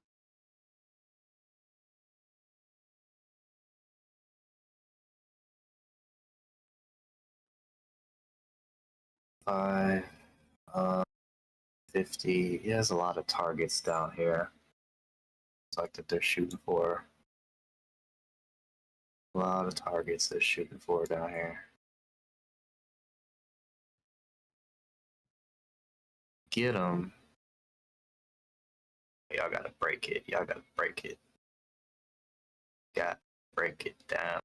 Five, 50. He has a lot of targets down here. It's like that they're shooting for. A lot of targets they're shooting for down here. Get them. Y'all gotta break it. Y'all gotta break it. Got break it down.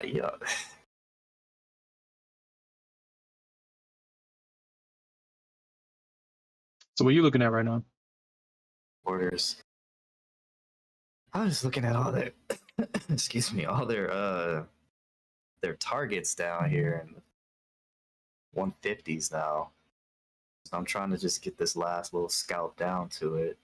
Yeah. So what are you looking at right now? Orders. I was looking at all their excuse me, all their targets down here in 150s now. So I'm trying to just get this last little scalp down to it.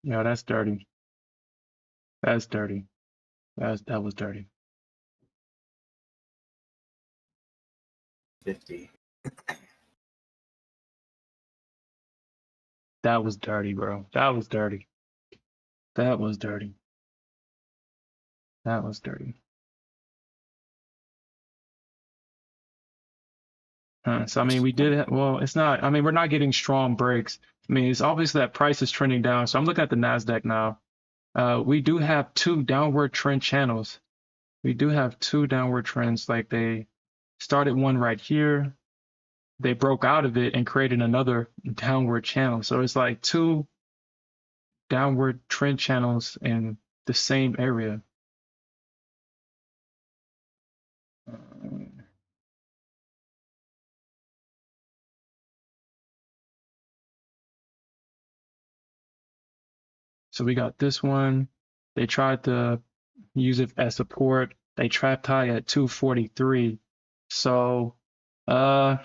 Yeah, that's dirty. That's dirty. That was dirty. 50. That was dirty, bro. That was dirty. That was dirty. That was dirty. So I mean, we did. Well, it's not. I mean, we're not getting strong breaks. I mean, it's obvious that price is trending down. So I'm looking at the Nasdaq now. We do have two downward trend channels. We do have two downward trends. Like they started one right here. They broke out of it and created another downward channel. So it's like two downward trend channels in the same area. So we got this one. They tried to use it as support. They trapped high at 243. So, if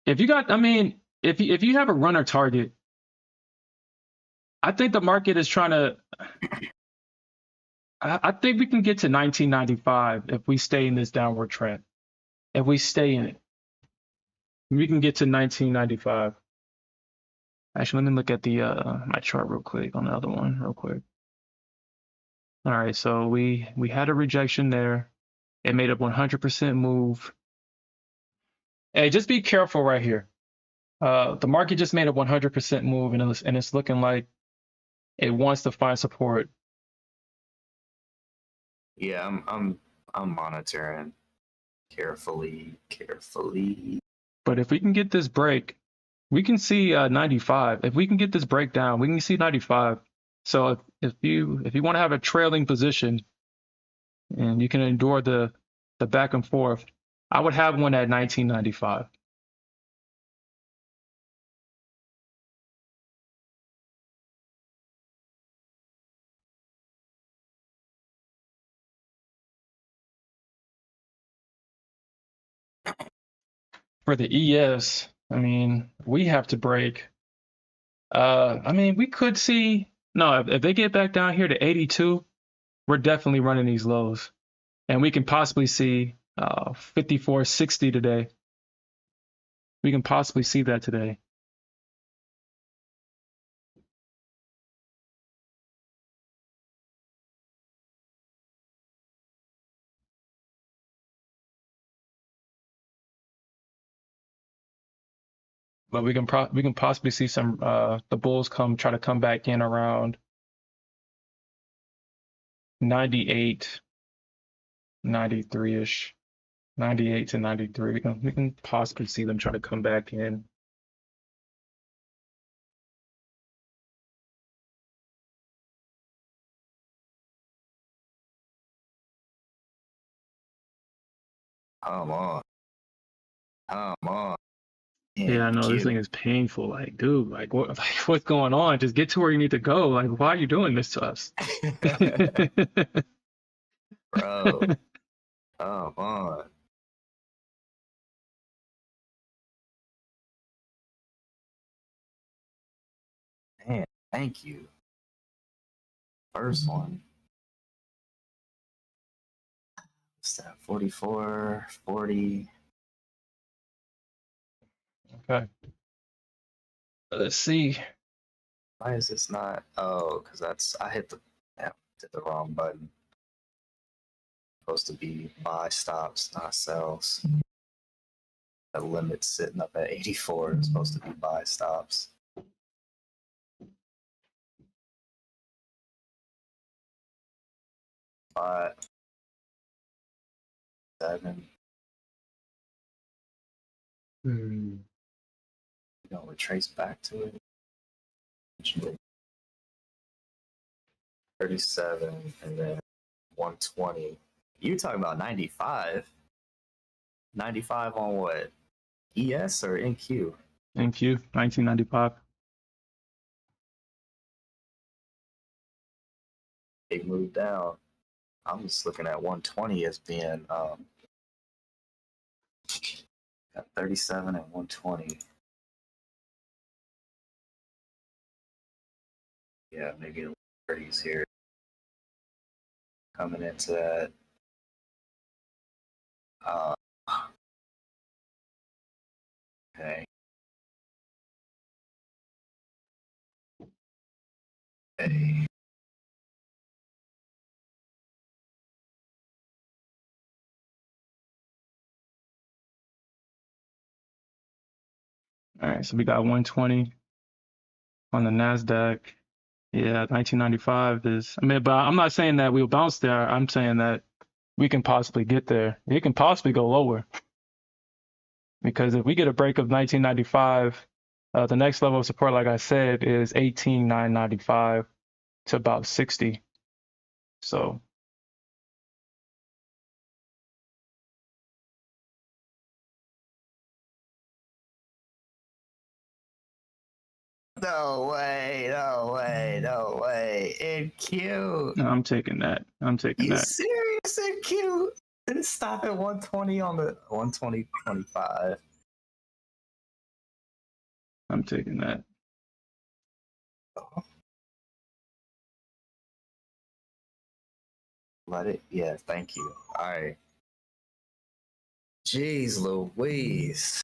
you got, I mean, if you have a runner target, I think the market is trying to. I think we can get to 1995 if we stay in this downward trend. If we stay in it, we can get to 1995. Actually, let me look at the my chart real quick on the other one real quick. All right, so we had a rejection there. It made a 100% move. Hey, just be careful right here. The market just made a 100% move, and it's looking like it wants to find support. Yeah, I'm monitoring carefully. But if we can get this break, we can see 95. If we can get this breakdown, we can see 95. So if you want to have a trailing position and you can endure the back and forth, I would have one at 1995. For the ES, I mean, we have to break. I mean, we could see no, if they get back down here to 82, we're definitely running these lows. And we can possibly see 54.60 today. We can possibly see that today. But we can possibly see some the bulls try to come back in around 98, 93-ish, 98 to 93. We can possibly see them try to come back in. Come on. Come on. Yeah, I know this thing is painful. Like, dude, like what's going on? Just get to where you need to go. Like, why are you doing this to us? Bro, come on. Man, thank you. First one. What's that? 44, 40. Okay. Let's see. Why is this not? Oh, because I hit the wrong button. Supposed to be buy stops, not sells. The limit's sitting up at 84. It's supposed to be buy stops. Five, 7. Hmm. You know, retrace back to it. 37 and then 120. You talking about 95? 95 on what? ES or NQ? NQ 1995. They moved down. I'm just looking at 120 as being got 37 and 120. Yeah, maybe the 30s here. Coming into that. Okay. Okay. All right, so we got 120 on the Nasdaq. Yeah, 1995 is. I mean, but I'm not saying that we'll bounce there. I'm saying that we can possibly get there. It can possibly go lower because if we get a break of 1995, the next level of support, like I said, is 18,995 to about 60. So No way, no way, no way. NQ. I'm taking that. I'm taking You that. serious, NQ? Did it stop at 120 on the 120.25? I'm taking that. Let it. Yeah, thank you. All right. Jeez Louise.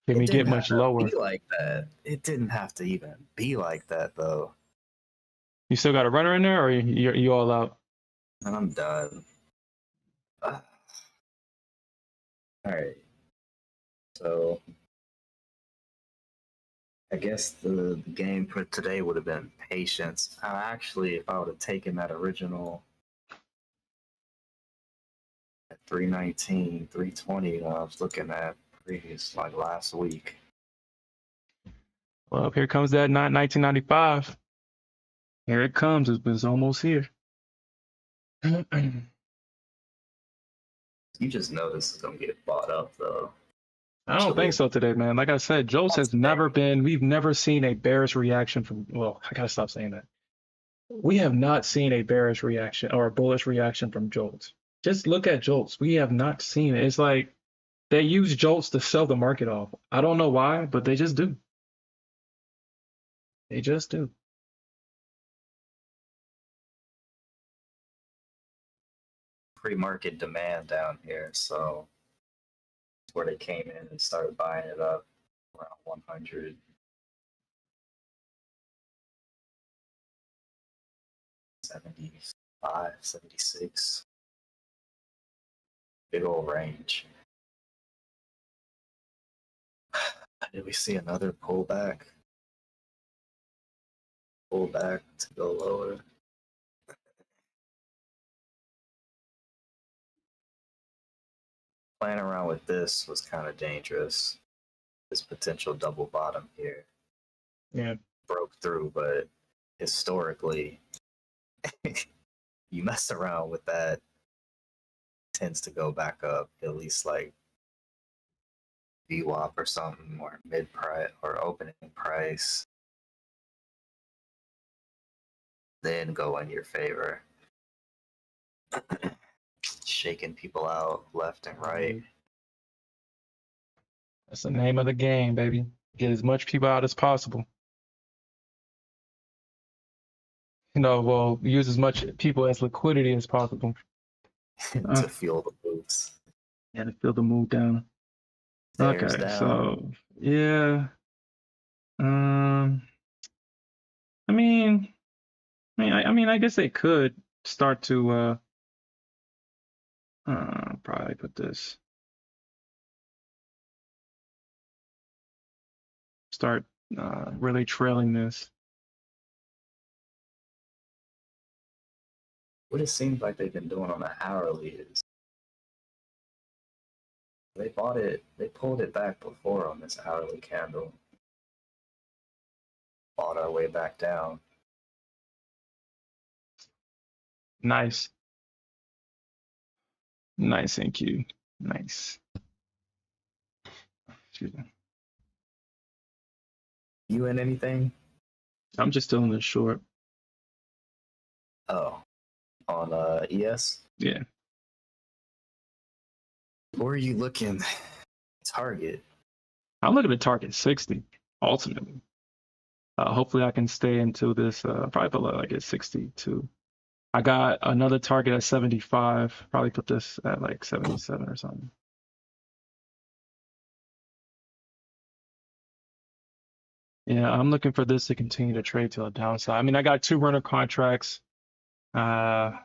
Can It we get didn't have much to lower? be like that. It didn't have to even be like that, though. You still got a runner in there, or you all out? And I'm done. All right. So I guess the game for today would have been patience. Actually, if I would have taken that original at 319, 320 that I was looking at previous, like last week. Well, here comes that 1995. Here it comes. It's almost here. You just know this is gonna get bought up, though. I don't think so today, man. Like I said, Jolts has never been, we've never seen a bearish reaction from, well, I gotta stop saying that. We have not seen a bearish reaction or a bullish reaction from Jolts. Just look at Jolts. We have not seen it. It's like they use Jolts to sell the market off. I don't know why, but they just do. They just do. Pre-market demand down here, so that's where they came in and started buying it up around 100. 75, 76. Big old range. Did we see another pullback? Pullback to go lower. Playing around with this was kind of dangerous. This potential double bottom here. Yeah. Broke through, but historically, you mess around with that, tends to go back up, at least like VWAP or something, or mid price or opening price, then go in your favor. Shaking people out left and right. That's the name of the game, baby. Get as much people out as possible. Well, use as much people as liquidity as possible. To feel the moves. Yeah, to feel the move down. Stairs Okay, down. so yeah. I guess they could start to probably put this. Start really trailing this. What it seems like they've been doing on the hourly is they pulled it back before on this hourly candle. fought our way back down. Nice. Nice, NQ. Nice. Excuse me. You in anything? I'm just still in the short. Oh, on ES? Yeah. Where are you looking? Target. I'm looking at target 60, ultimately. Hopefully I can stay into this, probably below like at 62. I got another target at 75. Probably put this at like 77 or something. Yeah, I'm looking for this to continue to trade to the downside. I mean, I got 2 runner contracts. Got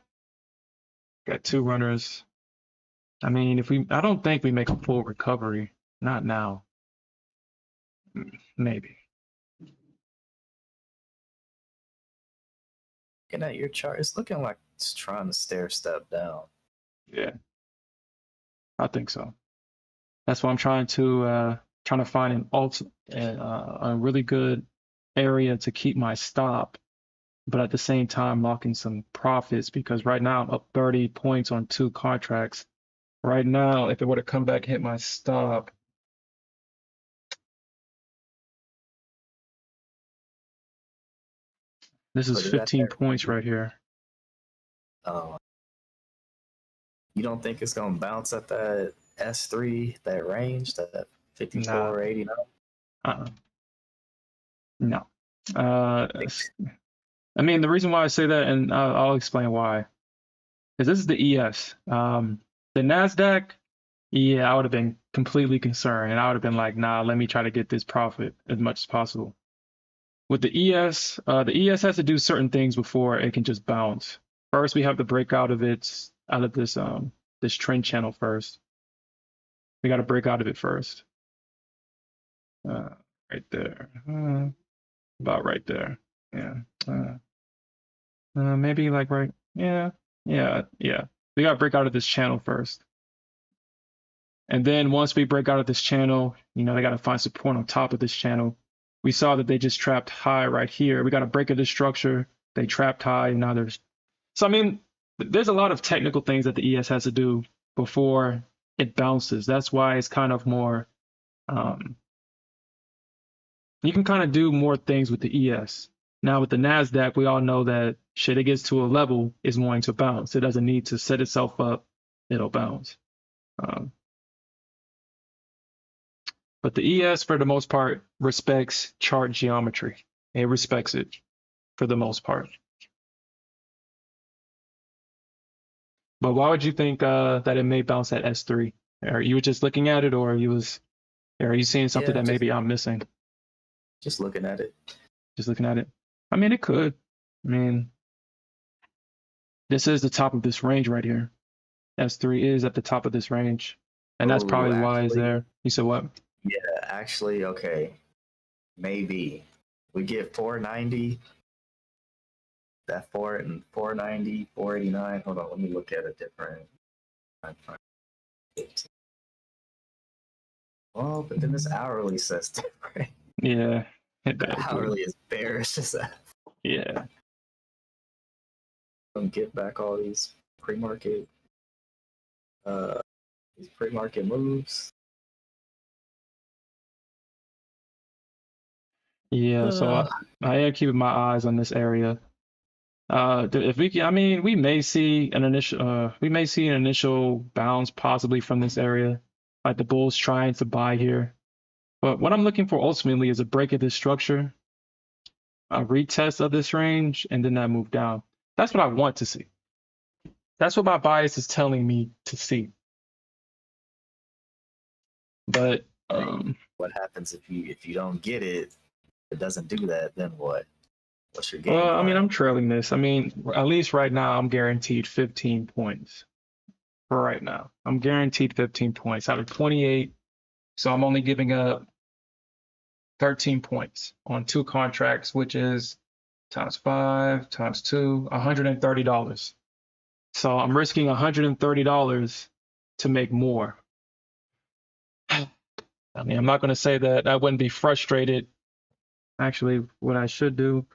2 runners. I mean, I don't think we make a full recovery. Not now. Maybe. Looking at your chart, it's looking like it's trying to stair step down. Yeah, I think so. That's why I'm trying to find a really good area to keep my stop, but at the same time locking some profits, because right now I'm up 30 points on 2 contracts. Right now, if it were to come back and hit my stop, this is 15 points right here. Oh. You don't think it's gonna bounce at that S3, that range, that 54.89? No. I mean, the reason why I say that, and I'll explain why, is this is the ES. The Nasdaq, yeah, I would have been completely concerned, and I would have been like, nah, let me try to get this profit as much as possible. With the ES has to do certain things before it can just bounce. First, we have to break out of this this trend channel first. We got to break out of it first. Right there. About right there. Yeah. Maybe like right. Yeah. We got to break out of this channel first. And then once we break out of this channel, they got to find support on top of this channel. We saw that they just trapped high right here. We got to break of this structure. They trapped high, and now there's. So I mean, there's a lot of technical things that the ES has to do before it bounces. That's why it's kind of more. You can kind of do more things with the ES. Now with the Nasdaq, we all know that shit, it gets to a level, is going to bounce. It doesn't need to set itself up. It'll bounce. But the ES, for the most part, respects chart geometry. It respects it for the most part. But why would you think that it may bounce at S3? Are you just looking at it, or are you seeing something that maybe I'm missing? Just looking at it. Just looking at it. I mean, it could. I mean, this is the top of this range right here. S3 is at the top of this range. And that's probably why it's there. You said what? Yeah, actually, okay. Maybe. We get 490. That 490, 489. Hold on, let me look at a different. Oh, but then this hourly says different. Yeah. The hourly is bearish as that. Yeah. Get back all these pre-market moves. Yeah, so I am keeping my eyes on this area. If we can, I mean, we may see an initial bounce possibly from this area, like the bulls trying to buy here. But what I'm looking for ultimately is a break of this structure, a retest of this range, and then that move down. That's what I want to see. That's what my bias is telling me to see. But what happens if you don't get it? If it doesn't do that, then what? What's your game? Well, I mean, I'm trailing this. I mean, at least right now, I'm guaranteed 15 points. For right now, I'm guaranteed 15 points out of 28. So I'm only giving up 13 points on 2 contracts, which is times 5 times 2, $130. So I'm risking $130 to make more. I mean, I'm not going to say that I wouldn't be frustrated actually what I should do.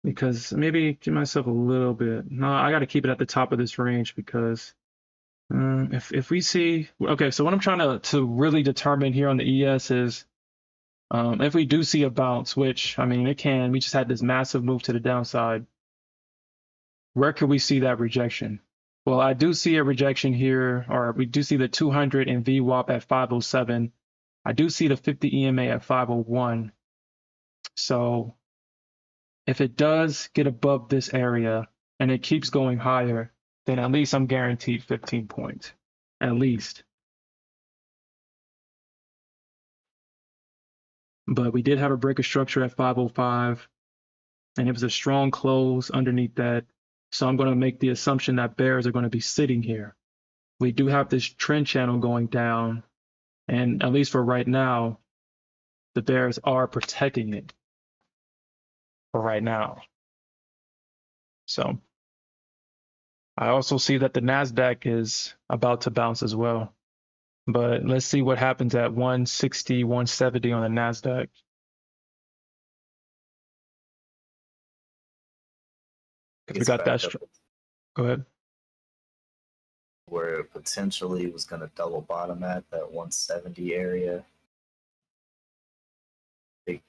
Because maybe give myself a little bit. No, I got to keep it at the top of this range because if we see, okay, so what I'm trying to really determine here on the ES is if we do see a bounce, which I mean it can, we just had this massive move to the downside. Where could we see that rejection? Well, I do see a rejection here, or we do see the 200 and VWAP at 507. I do see the 50 EMA at 501. So if it does get above this area and it keeps going higher, then at least I'm guaranteed 15 points, at least. But we did have a break of structure at 505, and it was a strong close underneath that. So I'm going to make the assumption that bears are going to be sitting here. We do have this trend channel going down, and at least for right now, the bears are protecting it for right now. So I also see that the Nasdaq is about to bounce as well. But let's see what happens at 160, 170 on the Nasdaq. Because we got that. Go ahead. Where it potentially was going to double bottom at that 170 area. If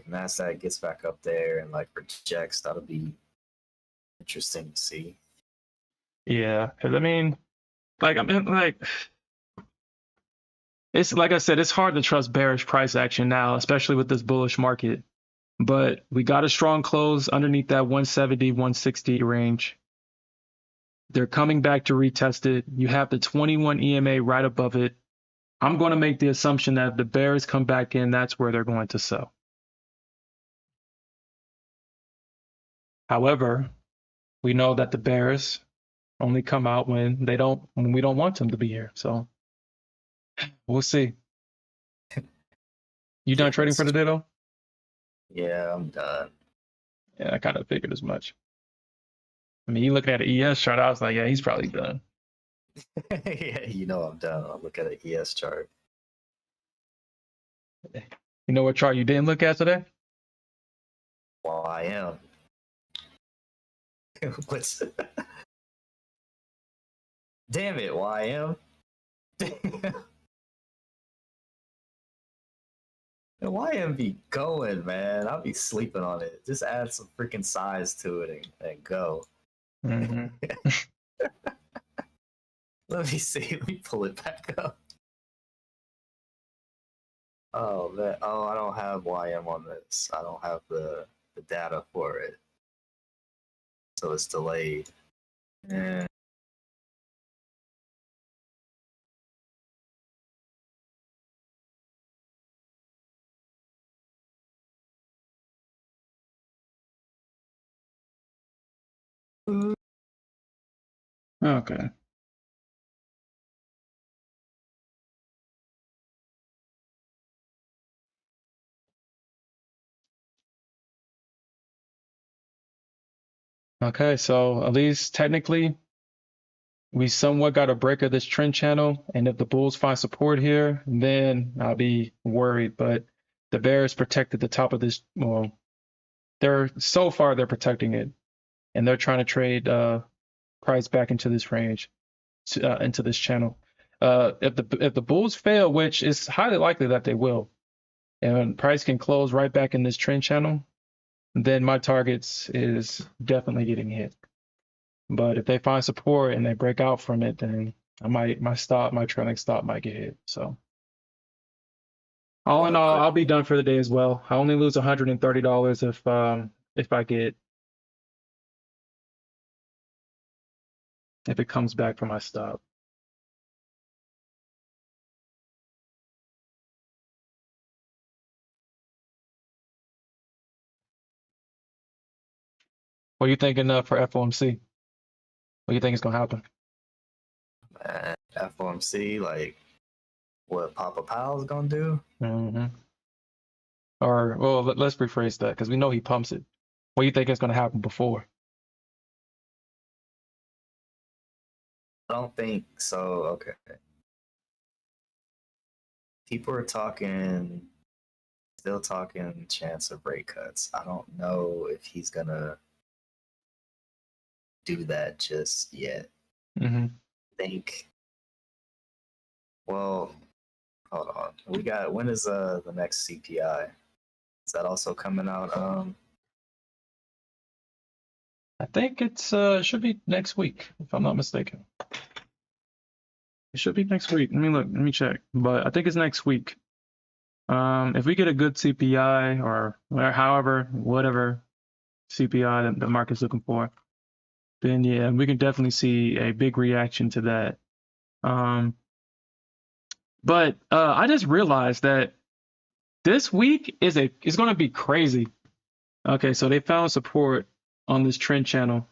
Nasdaq gets back up there and like rejects, that'll be interesting to see. Yeah, because I mean, it's like I said, it's hard to trust bearish price action now, especially with this bullish market. But we got a strong close underneath that 170, 160 range. They're coming back to retest it. You have the 21 EMA right above it. I'm going to make the assumption that if the bears come back in, that's where they're going to sell. However, we know that the bears only come out when we don't want them to be here. So we'll see. You done trading for the day though? Yeah, I'm done. Yeah, I kind of figured as much. I mean, you looking at an ES chart, I was like, yeah, he's probably done. Yeah, you know I'm done. I'll look at an ES chart. You know what chart you didn't look at today? Well, I am. What's damn it, YM. YM be going, man. I'll be sleeping on it. Just add some freaking size to it and go. Mm-hmm. Let me see. Let me pull it back up. Oh man. Oh, I don't have YM on this. I don't have the data for it. So it's delayed. Yeah. Okay. Okay, so at least technically, we somewhat got a break of this trend channel, and if the bulls find support here, then I'll be worried. But the bears protected the top of this. Well, they're protecting it, and they're trying to trade price back into this range, into this channel. If the bulls fail, which is highly likely that they will, and price can close right back in this trend channel, then my targets is definitely getting hit. But if they find support and they break out from it, then my trailing stop might get hit. So all in all, I'll be done for the day as well. I only lose $130 if it comes back from my stop. What are you thinking for FOMC? What do you think is gonna happen? Man, FOMC, like what Papa Powell's gonna do? Mm-hmm. Or well, let's rephrase that because we know he pumps it. What do you think is gonna happen before? I don't think so. Okay. people are still talking chance of rate cuts. I don't know if he's gonna do that just yet. Mm-hmm. I think. Well, hold on. When is the next CPI? Is that also coming out? I think it's should be next week, if I'm not mistaken. It should be next week. Let me check. But I think it's next week. If we get a good CPI or whatever CPI that the market's looking for, then yeah, we can definitely see a big reaction to that. But I just realized that this week is going to be crazy. Okay, so they found support on this trend channel,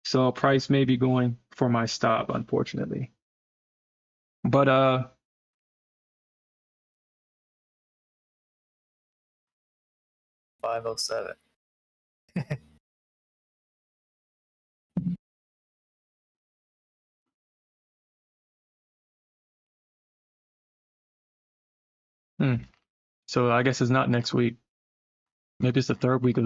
so price may be going for my stop, unfortunately. But 507. So I guess it's not next week. Maybe it's the third week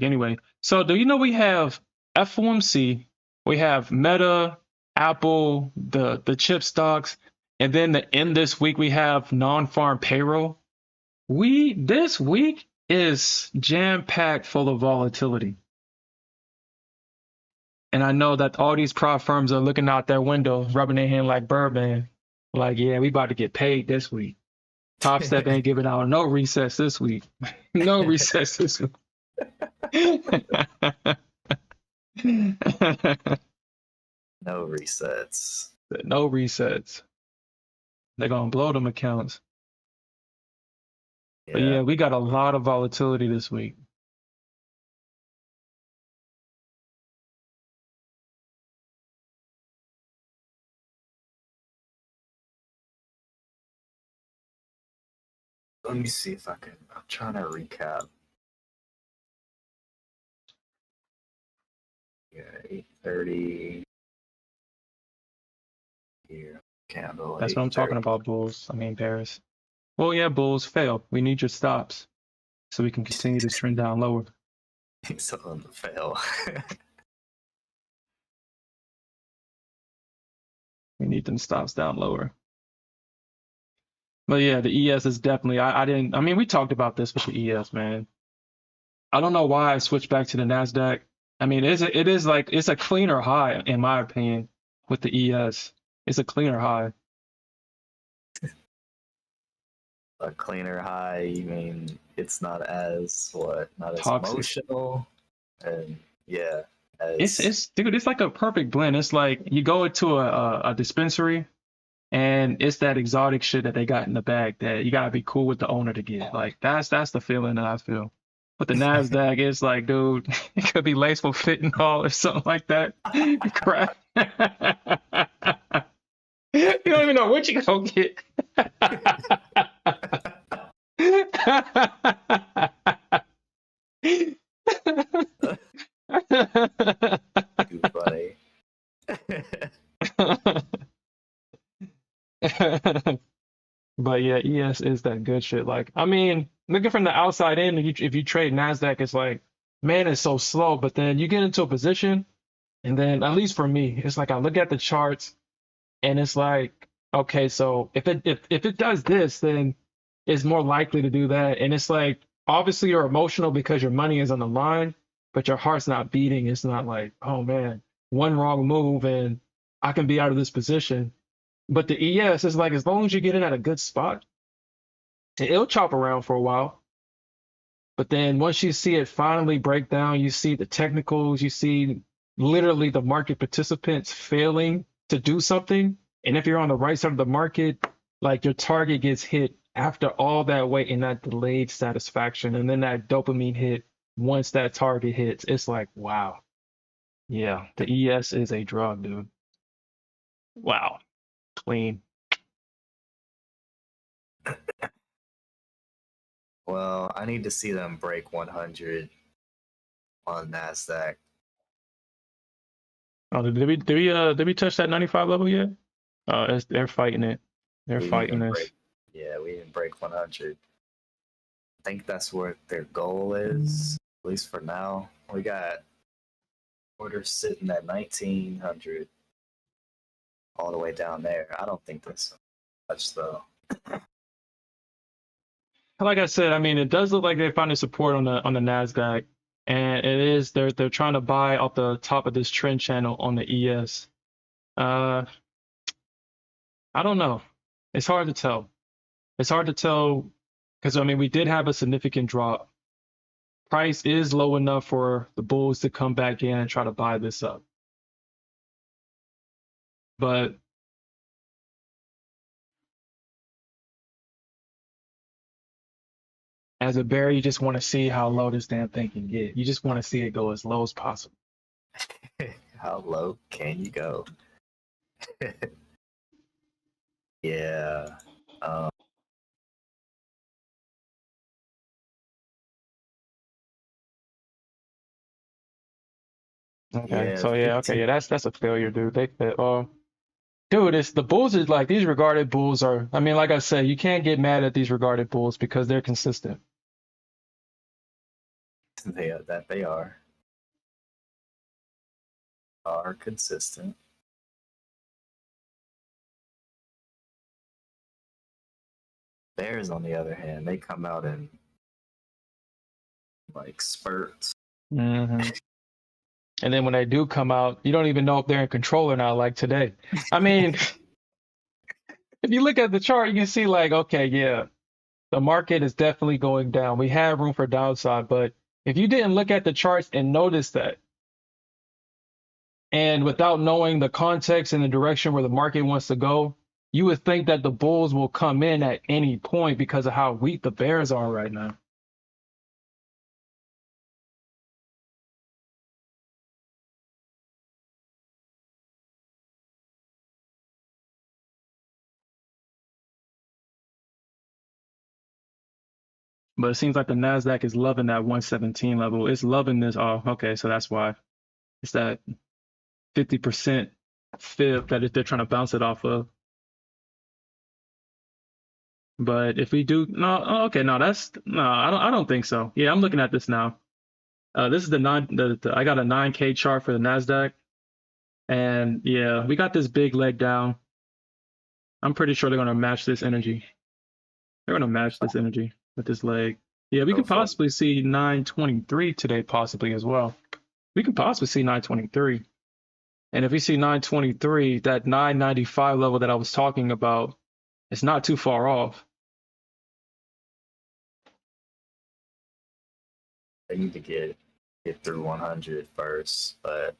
anyway. So do you know we have FOMC, we have Meta, Apple, the chip stocks, and then the end this week we have non-farm payroll. This week is jam-packed full of volatility. And I know that all these prop firms are looking out their window, rubbing their hand like Birdman. Like, yeah, we about to get paid this week. Top Step ain't giving out no recess this week. No recess this week. No resets. No resets. They're gonna blow them accounts. Yeah. But yeah, we got a lot of volatility this week. Let me see if I'm trying to recap. Yeah, 8:30 here. Candle. That's what I'm talking about, bulls. I mean, Paris. Well, yeah, bulls fail. We need your stops so we can continue this trend down lower. So on the fail. We need them stops down lower. But yeah, the ES is definitely. I mean, we talked about this with the ES, man. I don't know why I switched back to the Nasdaq. I mean, it's a cleaner high in my opinion with the ES. It's a cleaner high. A cleaner high, you mean it's not as Toxic. emotional, and yeah, Dude, it's like a perfect blend. It's like you go into a dispensary and it's that exotic shit that they got in the bag that you gotta be cool with the owner to get. Like that's the feeling that I feel. But the Nasdaq is like, dude, it could be laced with fentanyl or something like that. Crap. You don't even know what you gonna get. too funny. But yeah, ES is that good shit. Like, I mean, looking from the outside in, if you trade Nasdaq, it's like, man, it's so slow. But then you get into a position, and then at least for me, it's like I look at the charts, and it's like, okay, so if it does this, then it's more likely to do that. And it's like, obviously you're emotional because your money is on the line, but your heart's not beating. It's not like, oh man, one wrong move and I can be out of this position. But the ES is like, as long as you get in at a good spot, it'll chop around for a while. But then once you see it finally break down, you see the technicals, you see literally the market participants failing to do something. And if you're on the right side of the market, like your target gets hit after all that wait and that delayed satisfaction. And then that dopamine hit once that target hits, it's like, wow. Yeah, the ES is a drug, dude. Wow. Clean. Well, I need to see them break 100 on Nasdaq. Oh, did we touch that 95 level yet? They're fighting it. They're fighting this. Yeah, we didn't break 100. I think that's what their goal is, at least for now. We got orders sitting at 1900 all the way down there. I don't think that's much though. Like I said, I mean, it does look like they found a support on the Nasdaq, and it is they're trying to buy off the top of this trend channel on the ES. I don't know. It's hard to tell. It's hard to tell because I mean we did have a significant drop. Price is low enough for the bulls to come back in and try to buy this up. But as a bear, you just want to see how low this damn thing can get. You just want to see it go as low as possible. How low can you go? Yeah. Okay, Yeah, so yeah, okay, 15. yeah, that's a failure, dude. Dude, it's the bulls is like these regarded bulls are. I mean, like I said, you can't get mad at these regarded bulls because they're consistent. They are consistent. Bears, on the other hand, they come out in like spurts. Hmm. And then when they do come out, you don't even know if they're in control or not, like today. I mean, if you look at the chart, you can see like, okay, yeah, the market is definitely going down. We have room for downside, but if you didn't look at the charts and notice that, and without knowing the context and the direction where the market wants to go, you would think that the bulls will come in at any point because of how weak the bears are right now. But it seems like the Nasdaq is loving that 117 level. It's loving this. Oh, okay, so that's why it's that 50% fib that they're trying to bounce it off of. But if we do, no, oh, okay, no, I don't think so. Yeah, I'm looking at this now. This is I got a 9K chart for the Nasdaq, and yeah, we got this big leg down. I'm pretty sure they're gonna match this energy. They're gonna match this energy with this leg. Yeah, we Go could for it. possibly see 923 today, possibly as well. We can possibly see 923. And if we see 923, that 995 level that I was talking about, it's not too far off. They need to get through 100 first, but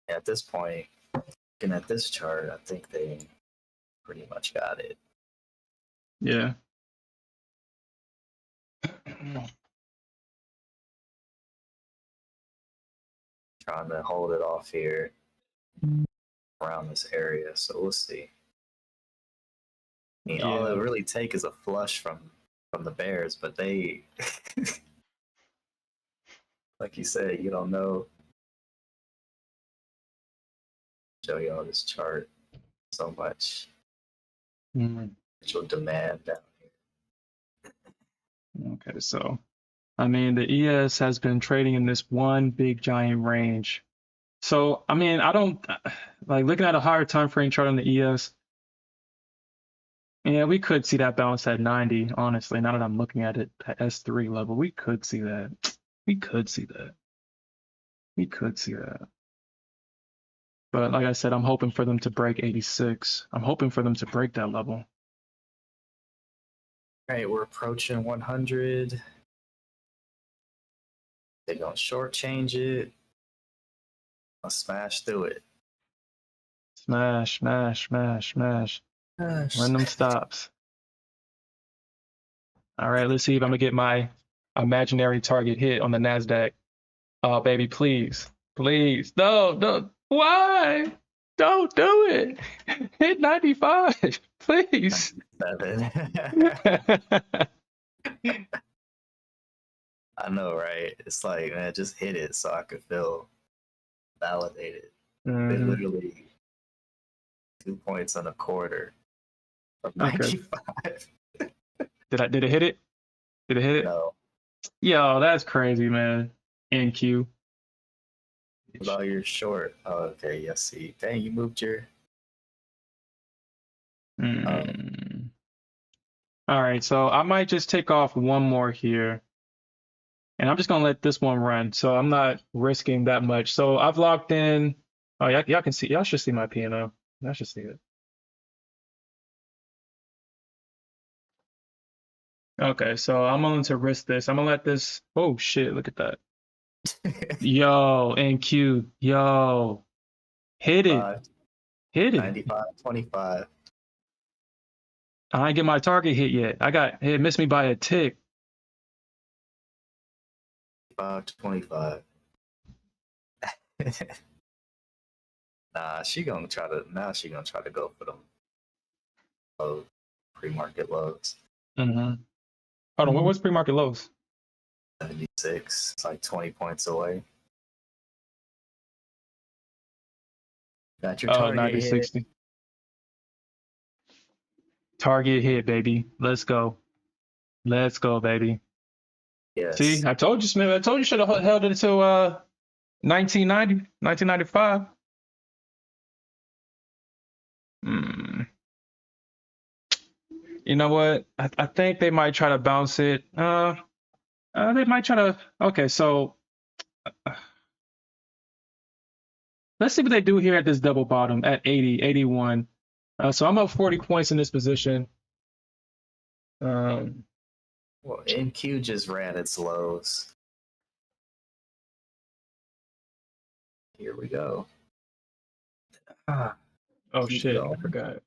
at this point, looking at this chart, I think they pretty much got it. Yeah. Trying to hold it off here around this area, so we'll see. I mean, all it Yeah. really take is a flush from the Bears, but they, like you said, you don't know. Show you all this chart, so much Mm. potential demand down here. Okay, so I mean the ES has been trading in this one big giant range. So I mean I don't like looking at a higher time frame chart on the ES. Yeah, we could see that bounce at 90, honestly. Now that I'm looking at it at S3 level, we could see that. We could see that. We could see that. But like I said, I'm hoping for them to break 86. I'm hoping for them to break that level. All right, we're approaching 100. They're gonna shortchange it. I'll smash through it. Smash, smash, smash, smash. Run them stops. All right, let's see if I'm gonna get my imaginary target hit on the Nasdaq. Oh, baby, please, please, no, no, why? Don't do it. Hit 95, please. 97. I know, right? It's like, man, just hit it so I could feel validated. They Mhm. literally 2 points on a quarter. From Okay. 95. Did it hit it? Did it hit it? No. Yo, that's crazy, man. NQ. About your short. Oh, okay. Yes. See. Dang, you moved your. Mm. All right, so I might just take off one more here. And I'm just gonna let this one run. So I'm not risking that much. So I've locked in. Oh, y'all can see, y'all should see my P&L. Y'all should see it. Okay, so I'm willing to risk this. I'm gonna let this. Oh shit, look at that. Yo, NQ. Yo. Hit it. 5, Hit it. 95, 25. I ain't get my target hit yet. It missed me by a tick. 25. Nah, she gonna try to. Now she gonna try to go for them low pre-market lows. Mm-hmm. Hold on, what's pre-market lows? 76. It's like 20 points away. Got your Oh, target 90, hit. 60. Target hit, baby. Let's go. Let's go, baby. Yes. See, I told you, Smith. I told you should have held it until 1990, 1995. You know what? I think they might try to bounce it. They might try to. Okay, so let's see what they do here at this double bottom at 80, 81. So I'm up 40 points in this position. Well, NQ just ran its lows. Here we go. Oh Keep shit! going. I forgot.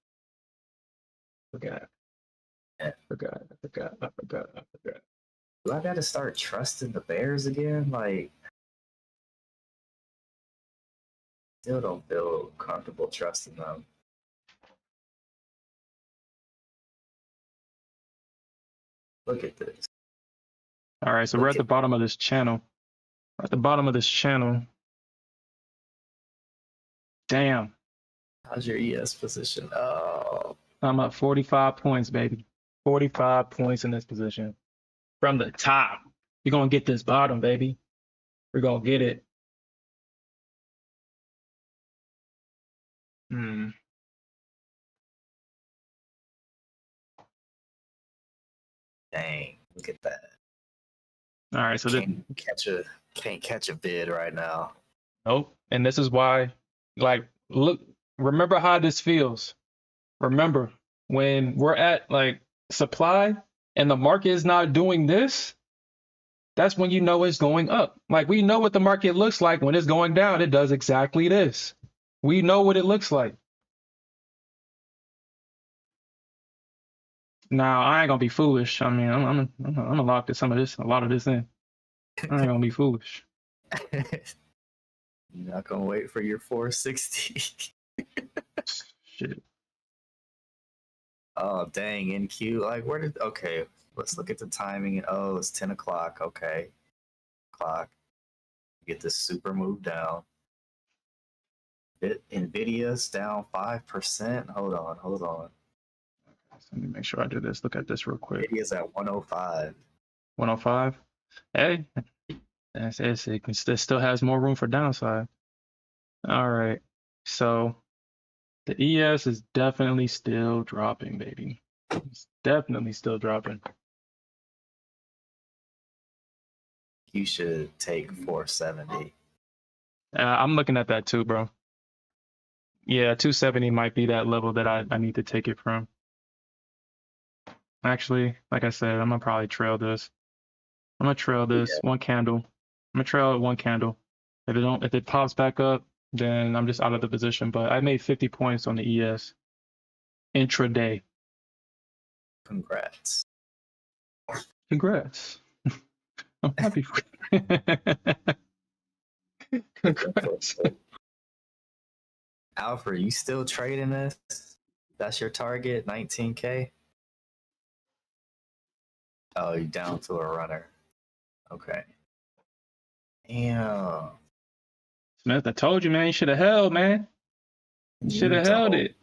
Forgot. Yeah. Forgot. I forgot. Do I gotta start trusting the Bears again? Like, still don't feel comfortable trusting them. Look at this. All right, so we're at the bottom of this channel. We're at the bottom of this channel. Damn. How's your ES position? Oh, I'm up 45 points, baby. 45 points in this position. From the top. You're gonna get this bottom, baby. We're gonna get it. dang! Look at that. All right, so Can't catch a bid right now. nope. And this is why, like, look, remember how this feels. Remember when we're at like supply and the market is not doing this, that's when you know it's going up. Like we know what the market looks like when it's going down. It does exactly this. We know what it looks like. Now I ain't gonna be foolish. I mean, I'm gonna lock a lot of this in. I ain't gonna be foolish. You're not gonna wait for your 460. Shit. Oh dang, NQ. Like okay, let's look at the timing. Oh, it's 10 o'clock. Okay. Get this super move down. Nvidia's down 5%. Hold on. So let me make sure I do this. Look at this real quick. Nvidia's at 105. 105. Hey, it still has more room for downside. All right. So the ES is definitely still dropping, baby. It's definitely still dropping. You should take 470. I'm looking at that too, bro. Yeah, 270 might be that level that I need to take it from. Actually, like I said, I'm gonna probably trail this. I'm gonna trail this one candle. I'm gonna trail it one candle. If it pops back up, then I'm just out of the position. But I made 50 points on the ES intraday. Congrats. I'm happy for you. Congrats. Alfred, you still trading this? That's your target, 19K? Oh, you're down to a runner. Okay. Damn. Smith, I told you, man. You should have held, man. You should have held it.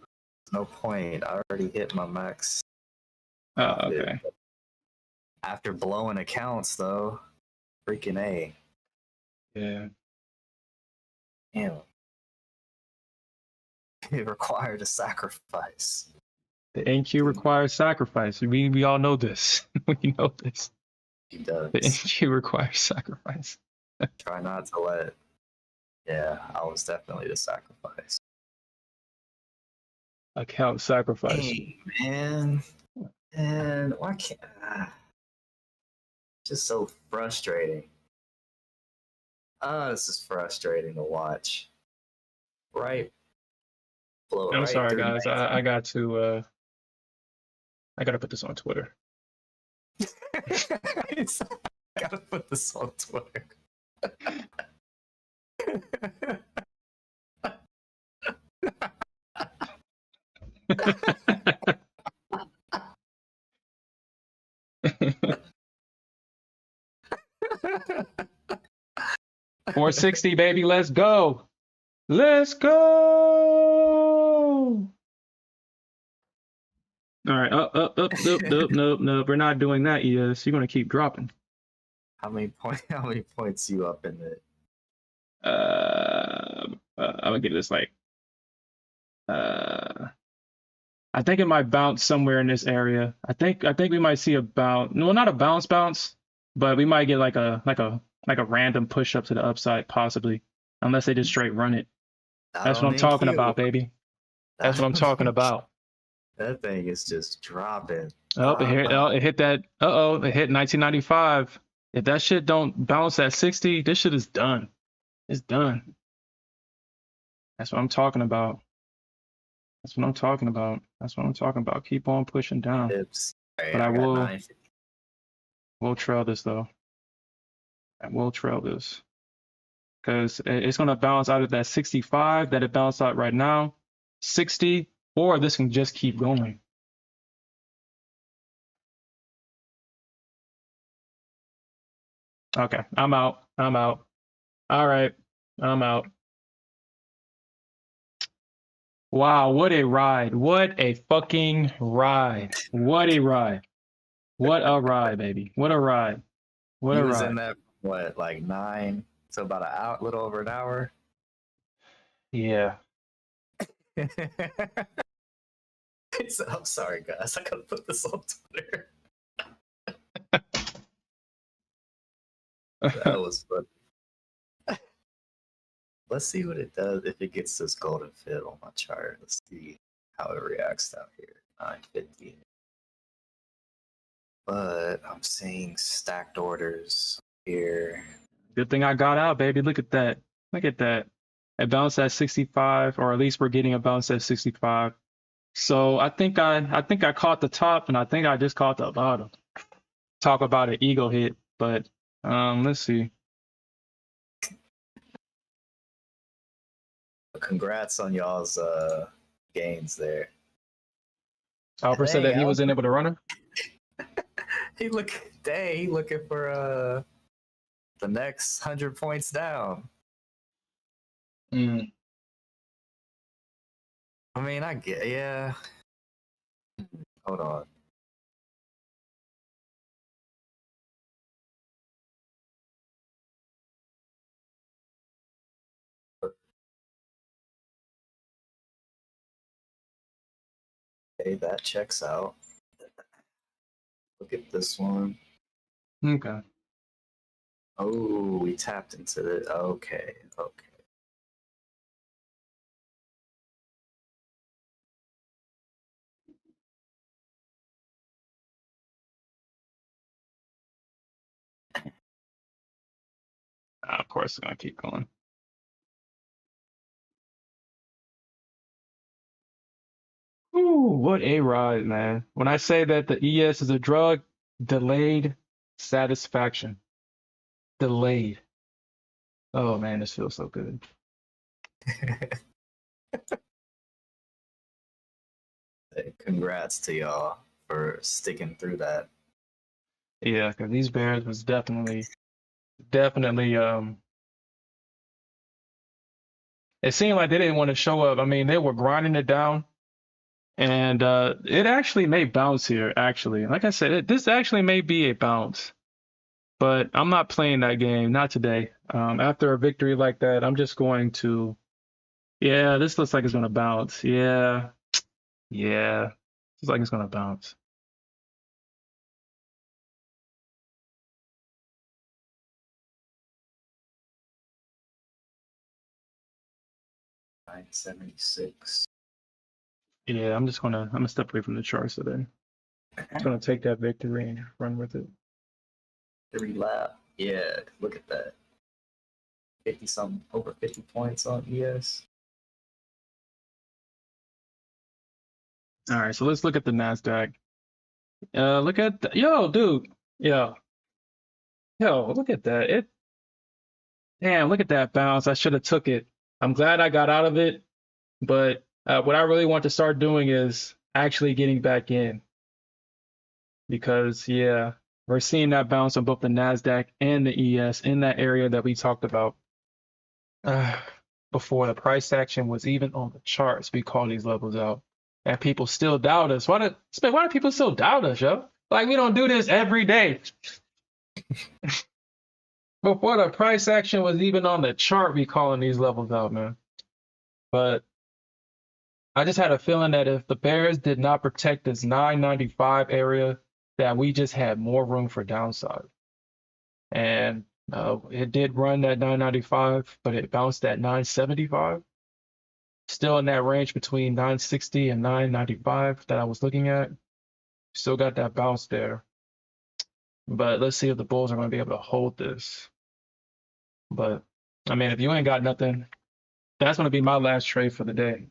No point. I already hit my max. Oh, okay. After blowing accounts, though, freaking A. Yeah. Damn. It required a sacrifice. The NQ requires sacrifice. We all know this. We know this. He does. The NQ requires sacrifice. Try not to let. Yeah, I was definitely the sacrifice. Account sacrifice. Hey, man. And why can't. Just so frustrating. This is frustrating to watch. Right? Blow I'm right sorry, through guys. I got to put this on Twitter. I gotta put this on Twitter. 460, baby. Let's go. Let's go. All right. Up. Nope. We're not doing that, ES. You're gonna keep dropping. How many points you up in it? I'm gonna get this like. I think it might bounce somewhere in this area. I think we might see a bounce. No, not a bounce, but we might get like a random push up to the upside, possibly, unless they just straight run it. That's what I'm talking about, baby. That's what I'm talking about. That thing is just dropping. Oh, it hit that. It hit 1995. If that shit don't bounce at 60, this shit is done. It's done. That's what I'm talking about. That's what I'm talking about. That's what I'm talking about. Keep on pushing down. Right, but I will trail this though. I will trail this because it's gonna bounce out of that 65 that it bounced out right now, 60, or this can just keep going. Okay, I'm out. All right, I'm out. Wow, what a ride. What a fucking ride. What a ride. What a ride, baby. What a ride. What a ride. He was in that, what, like 9, so about an hour, little over an hour? Yeah. I'm sorry, guys. I gotta put this on Twitter. That was fun. Let's see what it does if it gets this golden fit on my chart. Let's see how it reacts down here. 950. But I'm seeing stacked orders here. Good thing I got out, baby. Look at that. Look at that. It bounced at 65, or at least we're getting a bounce at 65. So I think I caught the top, and I think I just caught the bottom. Talk about an ego hit, but let's see. Congrats on y'all's gains there. Alfred said that he wasn't able to run her. He looking for the next 100 points down. Mm. I mean, yeah. Hold on. Okay, that checks out. Look at this one. Okay. Oh, we tapped into it. Okay. Of course, it's gonna keep going. Ooh, what a ride, man. When I say that the ES is a drug, delayed satisfaction. Delayed. Oh man, this feels so good. Congrats to y'all for sticking through that. Yeah, because these bears was definitely it seemed like they didn't want to show up. I mean, they were grinding it down, And it actually may bounce here, actually. Like I said, this actually may be a bounce, but I'm not playing that game, not today. After a victory like that, I'm just going to, yeah, this looks like it's going to bounce. Yeah, yeah, looks like it's going to bounce. $9.76. Yeah, I'm gonna step away from the charts today. I'm gonna take that victory and run with it. 3 lap. Yeah, look at that. 50 something, over 50 points on ES. All right, so let's look at the Nasdaq. Look at yo, dude, yo, look at that. Damn, look at that bounce. I should have took it. I'm glad I got out of it, but what I really want to start doing is actually getting back in because yeah, we're seeing that bounce on both the Nasdaq and the ES in that area that we talked about before the price action was even on the charts. We call these levels out, and people still doubt us. Why do people still doubt us, yo? Like we don't do this every day. Before the price action was even on the chart, we calling these levels out, man. But I just had a feeling that if the Bears did not protect this 995 area, that we just had more room for downside. And it did run that 995, but it bounced at 975. Still in that range between 960 and 995 that I was looking at. Still got that bounce there. But let's see if the Bulls are going to be able to hold this. But I mean, if you ain't got nothing, that's going to be my last trade for the day.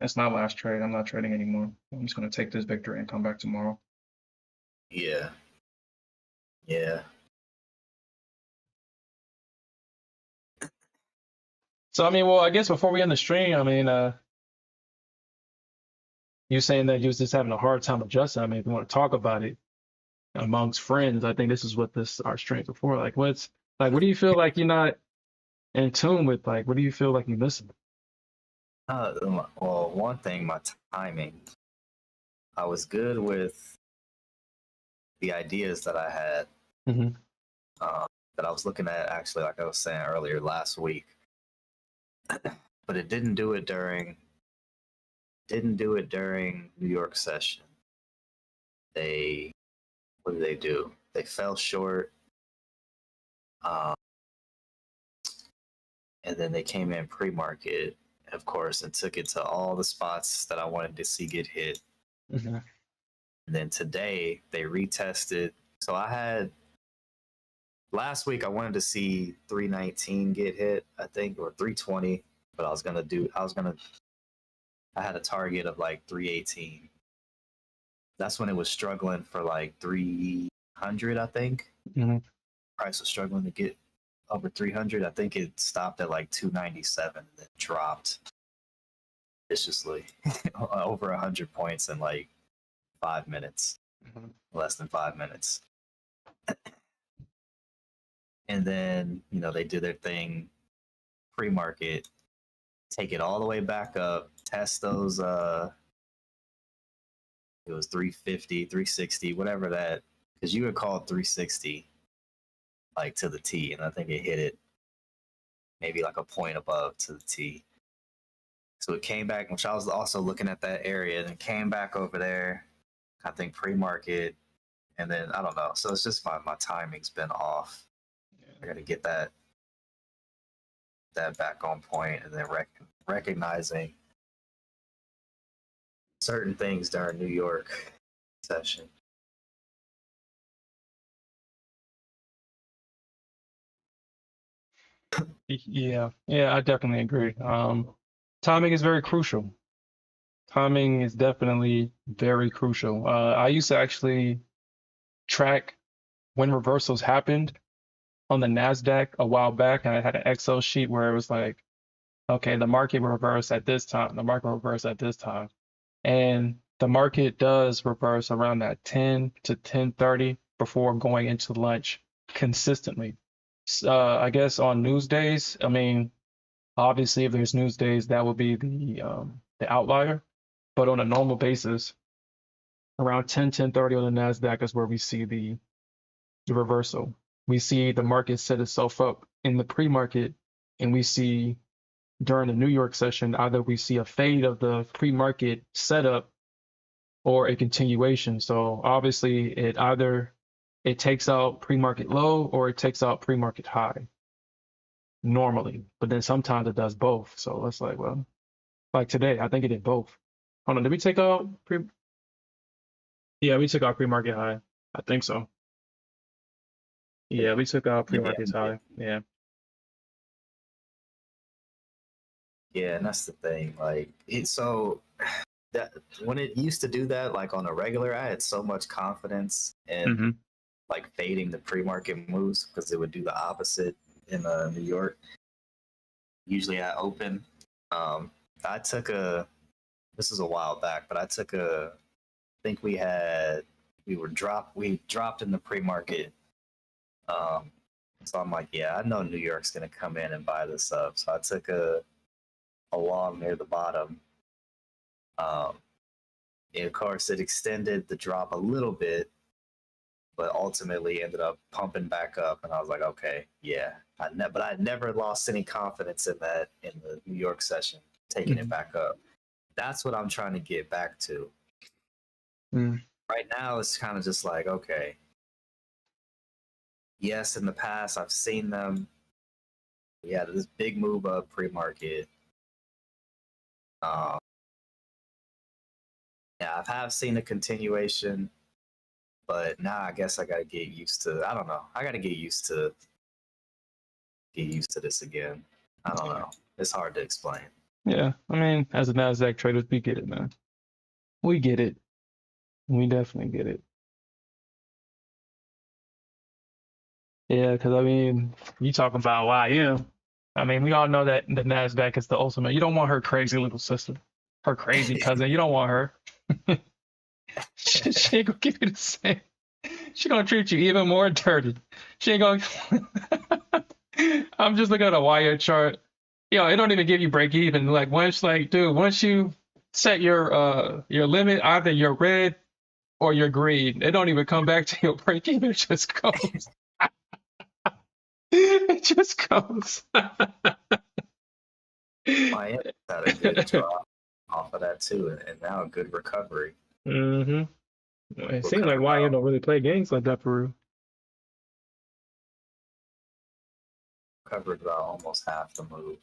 That's my last trade. I'm not trading anymore. I'm just going to take this victory and come back tomorrow. Yeah. Yeah. So, I mean, well, I guess before we end the stream, I mean, you saying that you was just having a hard time adjusting. I mean, if you want to talk about it amongst friends, I think this is what our streams are for. Like, what do you feel like you're not in tune with? Like, what do you feel like you're missing? Well, one thing, my timing. I was good with the ideas that I had, that I was looking at actually, like I was saying earlier last week, but it didn't do it during New York session. What did they do? They fell short, and then they came in pre-market, of course, and took it to all the spots that I wanted to see get hit. And then today they retested. So I had last week I wanted to see 319 get hit, I think, or 320, but I had a target of like 318. That's when it was struggling for like 300, I think. Price was struggling to get over 300. I think it stopped at like 297 and then dropped viciously over 100 points in like 5 minutes, less than 5 minutes. And then, they did their thing pre-market, take it all the way back up, test those, it was 350, 360, whatever that, because you had called 360 like to the T, and I think it hit it maybe like a point above to the T. So it came back, which I was also looking at that area, and came back over there, I think pre-market, and then I don't know. So it's just my timing's been off. I got to get that back on point, and then recognizing certain things during New York session. Yeah, I definitely agree. Timing is very crucial. Timing is definitely very crucial. I used to actually track when reversals happened on the Nasdaq a while back, and I had an Excel sheet where it was like, okay, the market will reverse at this time, the market will reverse at this time, and the market does reverse around that 10 to 10:30 before going into lunch consistently. I guess on news days, I mean, obviously if there's news days, that would be the outlier. But on a normal basis, around 10:30 on the Nasdaq is where we see the reversal. We see the market set itself up in the pre-market, and we see during the New York session, either we see a fade of the pre-market setup or a continuation. So obviously it takes out pre-market low or it takes out pre-market high normally, but then sometimes it does both. So it's like, well, like today, I think it did both. Hold on, did we take out pre? Yeah, we took out pre-market high. I think so. Yeah, we took out pre-market high. Yeah. Yeah, and that's the thing. Like so that when it used to do that, like on a regular, I had so much confidence in like fading the pre-market moves because it would do the opposite in New York. Usually I open. I took this is a while back, but I took I think we dropped in the pre-market. So I'm like, yeah, I know New York's gonna come in and buy this up. So I took a long near the bottom. And of course, it extended the drop a little bit, but ultimately ended up pumping back up. And I was like, okay, yeah. But I never lost any confidence in that in the New York session, taking it back up. That's what I'm trying to get back to. Right now, it's kind of just like, okay, yes, in the past, I've seen them. Yeah, this big move up pre-market. Yeah, I have seen a continuation, but now I guess I gotta get used to. I don't know. I gotta get used to this again. I don't know. It's hard to explain. Yeah, I mean, as a Nasdaq traders, we get it, man. We get it. We definitely get it. Yeah, because I mean, you talking about YM. I mean, we all know that the Nasdaq is the ultimate. You don't want her crazy little sister, her crazy cousin. You don't want her. She ain't gonna give you the same. She gonna treat you even more dirty. She ain't gonna. I'm just looking at a YM chart. Yo, it don't even give you break even. Like once you set your limit, either you're red or you're green. It don't even come back to your break even. It just goes. It just goes. I had a good drop off of that too, and now a good recovery. It seems like YM don't really play games like that for real. Covered about almost half the move.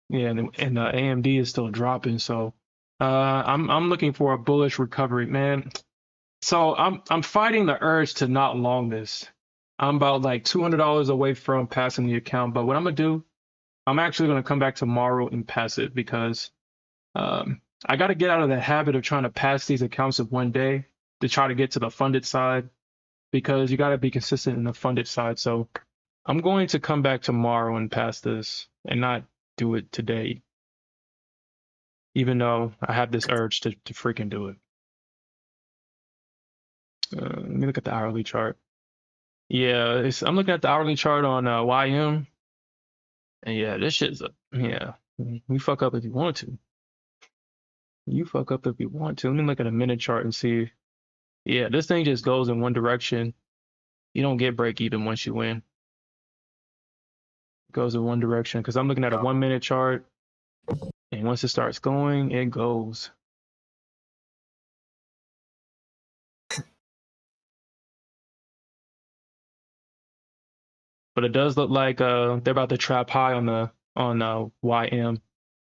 Yeah, and AMD is still dropping, so I'm looking for a bullish recovery, man. So I'm fighting the urge to not long this. I'm about like $200 away from passing the account, but what I'm gonna do, I'm actually gonna come back tomorrow and pass it because I got to get out of the habit of trying to pass these accounts in one day to try to get to the funded side because you got to be consistent in the funded side. So I'm going to come back tomorrow and pass this and not do it today, even though I have this urge to freaking do it. Let me look at the hourly chart. Yeah, I'm looking at the hourly chart on YM. And yeah, this shit's yeah. You fuck up if you want to. You fuck up if you want to. Let me look at a minute chart and see. Yeah, this thing just goes in one direction. You don't get break even once you win. It goes in one direction because I'm looking at a 1 minute chart. And once it starts going, it goes. But it does look like they're about to trap high on YM. It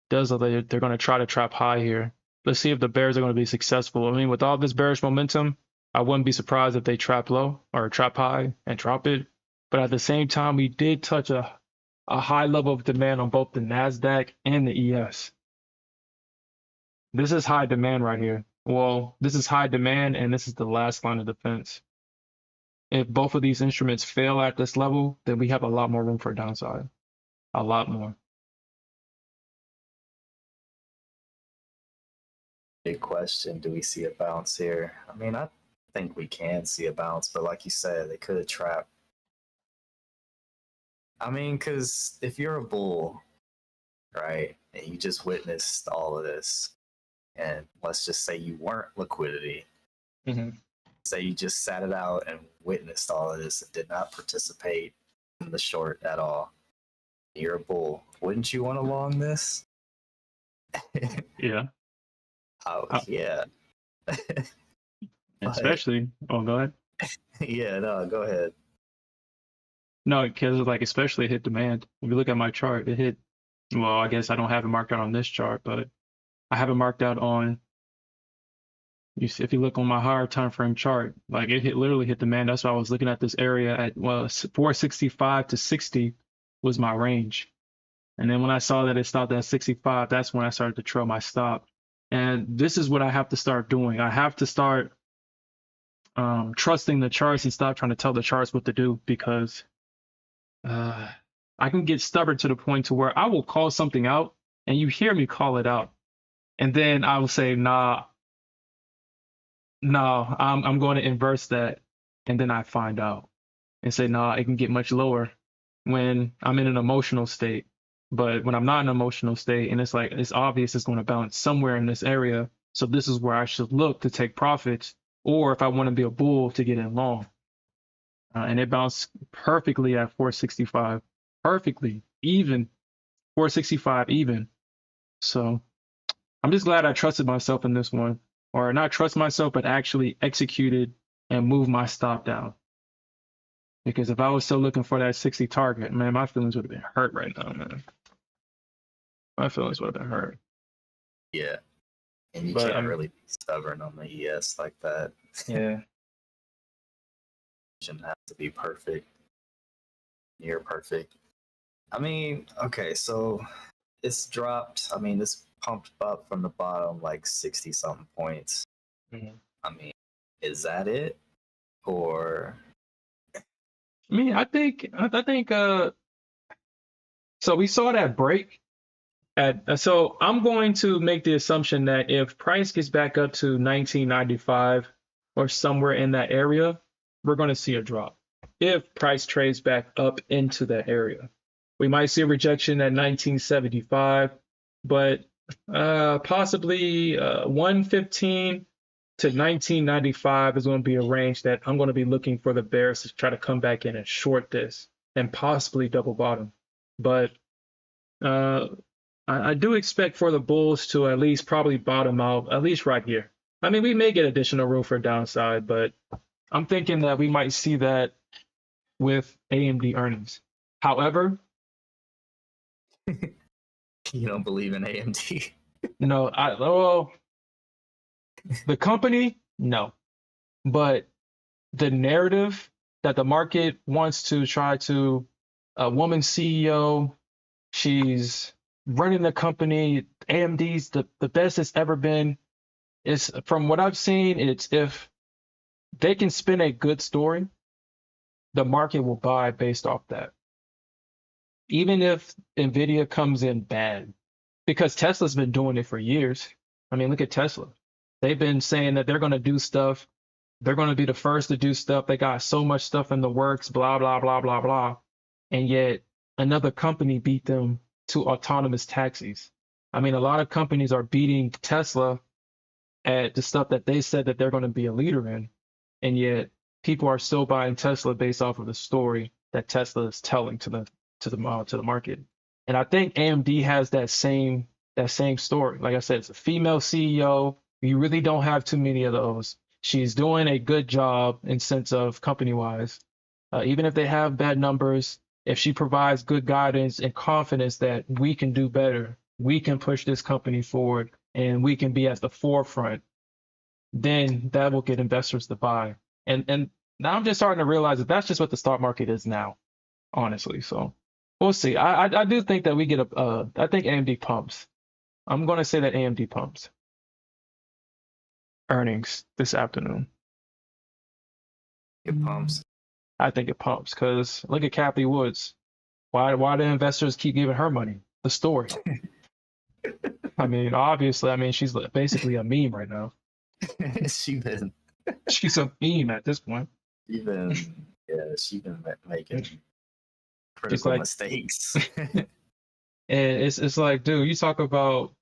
does look like they're going to try to trap high here. Let's see if the bears are going to be successful. I mean, with all this bearish momentum, I wouldn't be surprised if they trap low or trap high and drop it. But at the same time, we did touch a high level of demand on both the Nasdaq and the ES. This is high demand right here. Well, this is high demand, and this is the last line of defense. If both of these instruments fail at this level, then we have a lot more room for downside. A lot more. Big question. Do we see a bounce here? I mean, I think we can see a bounce, but like you said, they could have trapped. I mean, because if you're a bull, right, and you just witnessed all of this, and let's just say you weren't liquidity, Hmm. say you just sat it out and witnessed all of this and did not participate in the short at all, you're a bull. Wouldn't you want to long this? Yeah. Oh, Uh, yeah. But, Especially, oh, go ahead. yeah, no, go ahead. No, because like especially it hit demand. If you look at my chart, it hit. Well, I guess I don't have it marked out on this chart, but I have it marked out on. You see, if you look on my higher time frame chart, like it literally hit demand. That's why I was looking at this area at 465 to 60 was my range. And then when I saw that it stopped at 65, that's when I started to trail my stop. And this is what I have to start doing. I have to start trusting the charts and stop trying to tell the charts what to do, because I can get stubborn to the point to where I will call something out and you hear me call it out. And then I will say, nah, no, I'm going to inverse that. And then I find out and say, nah, it can get much lower when I'm in an emotional state. But when I'm not in an emotional state and it's like, it's obvious it's going to bounce somewhere in this area. So this is where I should look to take profits, or if I want to be a bull, to get in long. And it bounced perfectly at 465, perfectly, even 465 even. So I'm just glad I trusted myself in this one, or not trust myself, but actually executed and moved my stop down. Because if I was still looking for that 60 target, man, my feelings would have been hurt right now, man. My feelings would have been hurt. Yeah. And you But can't really be stubborn on the ES like that. yeah. It shouldn't have to be perfect, near perfect. I mean, okay, so it's dropped. I mean, it's pumped up from the bottom like 60 something points. Mhm. I mean, is that it? Or I mean, I think so we saw that break at so I'm going to make the assumption that if price gets back up to 1995 or somewhere in that area, we're going to see a drop. If price trades back up into that area, we might see a rejection at 1975, but possibly 115 to 1995 is going to be a range that I'm going to be looking for the bears to try to come back in and short this and possibly double bottom. But uh, I do expect for the bulls to at least probably bottom out, at least right here. I mean, we may get additional room for downside, but I'm thinking that we might see that with AMD earnings. However, you don't believe in AMD? no, well, the company, no, but the narrative that the market wants to try to, a woman CEO, she's running the company, AMD's the best it's ever been. It's from what I've seen, it's if they can spin a good story, the market will buy based off that. Even if Nvidia comes in bad, because Tesla's been doing it for years. I mean, look at Tesla. They've been saying that they're going to do stuff. They're going to be the first to do stuff. They got so much stuff in the works, blah, blah, blah, blah, blah. And yet another company beat them to autonomous taxis. I mean, a lot of companies are beating Tesla at the stuff that they said that they're going to be a leader in. And yet people are still buying Tesla based off of the story that Tesla is telling to the market. And I think AMD has that same story. Like I said, it's a female CEO. You really don't have too many of those. She's doing a good job in sense of company wise. Even if they have bad numbers, if she provides good guidance and confidence that we can do better, we can push this company forward, and we can be at the forefront, then that will get investors to buy. And now I'm just starting to realize that that's just what the stock market is now, honestly. So we'll see. I do think that we get I think AMD pumps. I'm going to say that AMD pumps earnings this afternoon. It pumps. I think it pumps because look at Kathy Woods. Why do investors keep giving her money? The story. I mean, obviously, I mean, she's basically a meme right now. she been She's a meme at this point. she been making She's critical like, mistakes. and it's like, dude, you talk about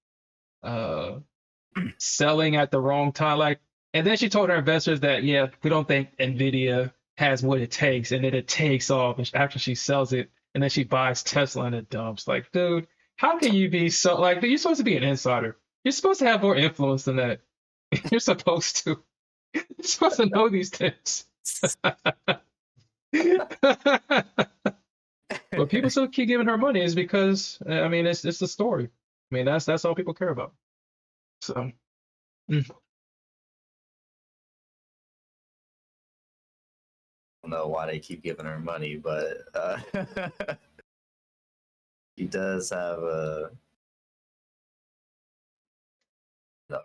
selling at the wrong time. Like, and then she told her investors that, yeah, we don't think Nvidia has what it takes, and then it takes off after she sells it, and then she buys Tesla and it dumps. Like, dude, how can you be so like? You're supposed to be an insider. You're supposed to have more influence than that. You're supposed to. You're supposed to know these things. But people still keep giving her money is because I mean it's the story. I mean that's all people care about. So mm. I don't know why they keep giving her money, but she does have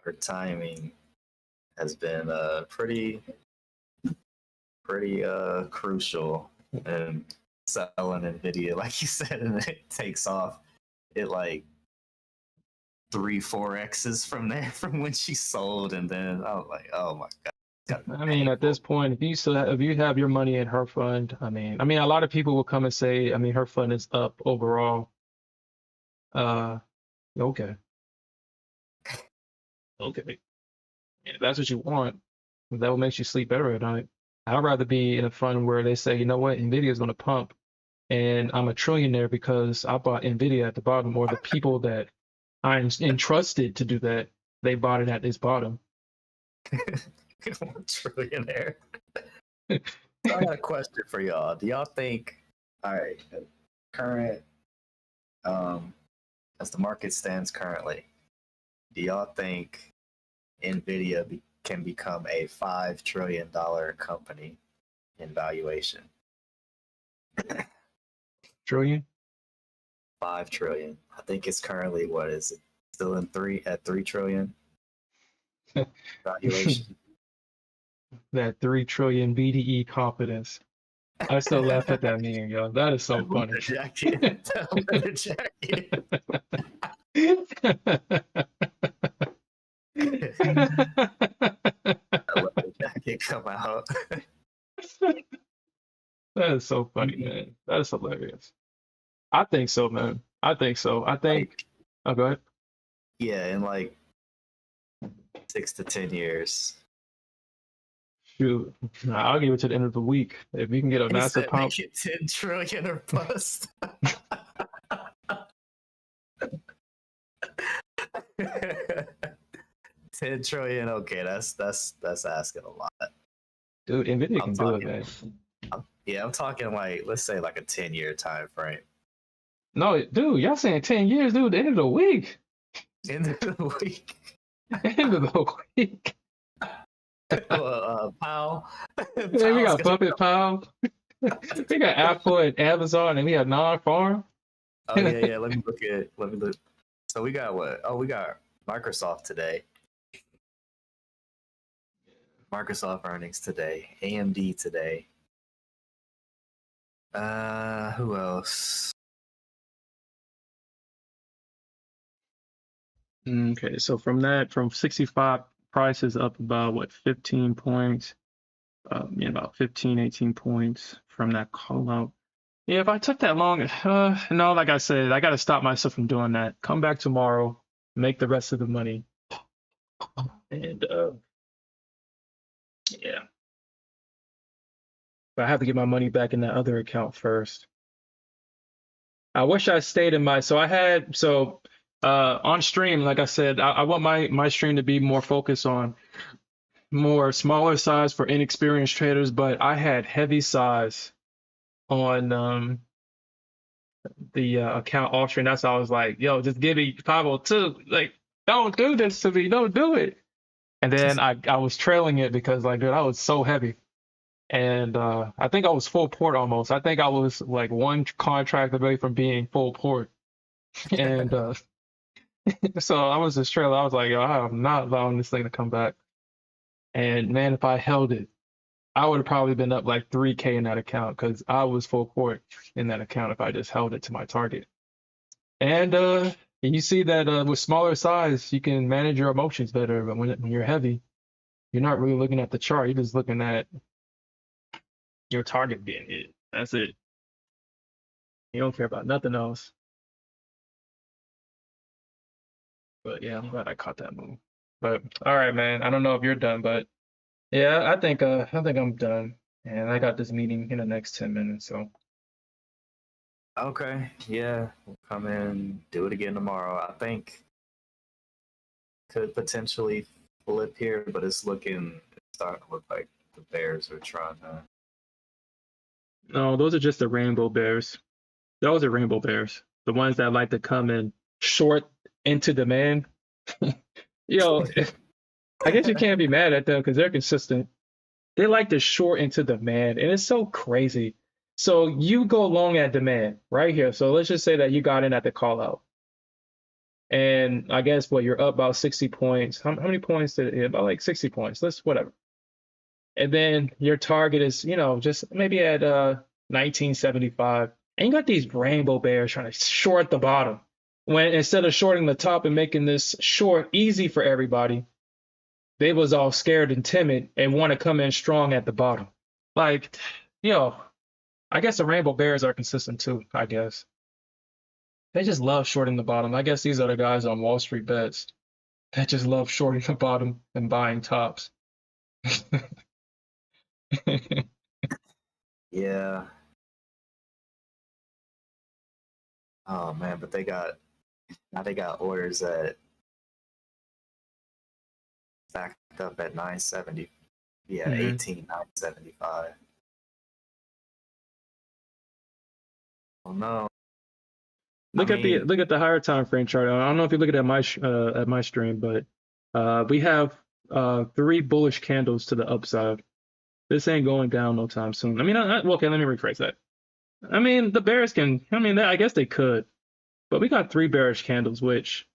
her timing has been pretty crucial, and selling Nvidia, like you said, and it takes off. It like 3-4x's from there from when she sold, and then I was like, oh my god. I mean at this point, if you have your money in her fund, I mean a lot of people will come and say, I mean her fund is up overall. Okay, okay, if that's what you want, that will make you sleep better at night. I'd rather be in a fund where they say, you know what, Nvidia is going to pump, and I'm a trillionaire because I bought Nvidia at the bottom, or the people that I'm entrusted to do that, they bought it at this bottom. Trillionaire. So I got a question for y'all. Do y'all think, all right, current, as the market stands currently, do y'all think Nvidia can become a $5 trillion company in valuation? Trillion? 5 trillion. I think it's currently, what is it? Still at 3 trillion valuation. That 3 trillion BDE confidence. I still laugh at that meme, yo. That is so funny. Jacket. Jacket. I let the jacket come out. That is so funny, man. That is hilarious. I think so, man. I think so. I think. Oh, go ahead. Yeah, in like 6 to 10 years. Shoot, I'll give it to the end of the week if you can get a massive pump. Make it 10 trillion or bust. 10 trillion. Okay, that's asking a lot. Dude, Nvidia can do it, man. I'm talking like, let's say like a 10-year time frame. No, dude, y'all saying 10 years, dude. The end of the week. End of the week. End of the week. Powell. Man, we got Puppet Powell. We got Apple and Amazon, and we have non-farm. Oh yeah. Let me look. So we got what? Oh, we got Microsoft today. Microsoft earnings today. AMD today. Who else? Okay, so from 65 prices up about what 15 points, about 15, 18 points from that call out. Yeah, if I took that long, no, like I said, I got to stop myself from doing that. Come back tomorrow, make the rest of the money, and yeah. But I have to get my money back in that other account first. I wish I stayed in my on stream, like I said, I want my stream to be more focused on more smaller size for inexperienced traders, but I had heavy size on the account off stream. That's why I was like, yo, just give me 502. Like, don't do this to me, don't do it. And then I was trailing it because like, dude, I was so heavy. And I think I was full port almost. I think I was like one contract away from being full port. And so I was just trailing. I was like, yo, I am not allowing this thing to come back. And man, if I held it, I would have probably been up like 3K in that account because I was full port in that account if I just held it to my target. And you see that with smaller size, you can manage your emotions better. But when you're heavy, you're not really looking at the chart. You're just looking at your target being hit. That's it. You don't care about nothing else. But yeah, I'm glad I caught that move. But all right, man. I don't know if you're done, but yeah, I think I'm done. And I got this meeting in the next 10 minutes, so Okay, yeah, we'll come in, do it again tomorrow. I think could potentially flip here, but it's starting to look like the Bears are trying to. no, those are just the rainbow bears. Those are rainbow bears. The ones that like to come in short into demand. Yo, I guess you can't be mad at them because they're consistent. They like to short into demand, and it's so crazy. So you go long at demand right here. So let's just say that you got in at the call out. And I guess what you're up about 60 points. How many points did it? About like 60 points. Let's whatever. And then your target is, just maybe at 1975. And you got these rainbow bears trying to short the bottom. When instead of shorting the top and making this short easy for everybody, they was all scared and timid and want to come in strong at the bottom. Like, I guess the rainbow bears are consistent too, I guess. They just love shorting the bottom. I guess these are the guys on Wall Street bets that just love shorting the bottom and buying tops. Yeah. Oh man, but they got orders that backed up at 970. Yeah, hmm 18,975. Oh no. I mean, Look at the higher time frame chart. I don't know if you look at my stream, but we have three bullish candles to the upside. This ain't going down no time soon. I mean, well, okay, let me rephrase that. I mean, the bears can. I mean, I guess they could, but we got three bearish candles, which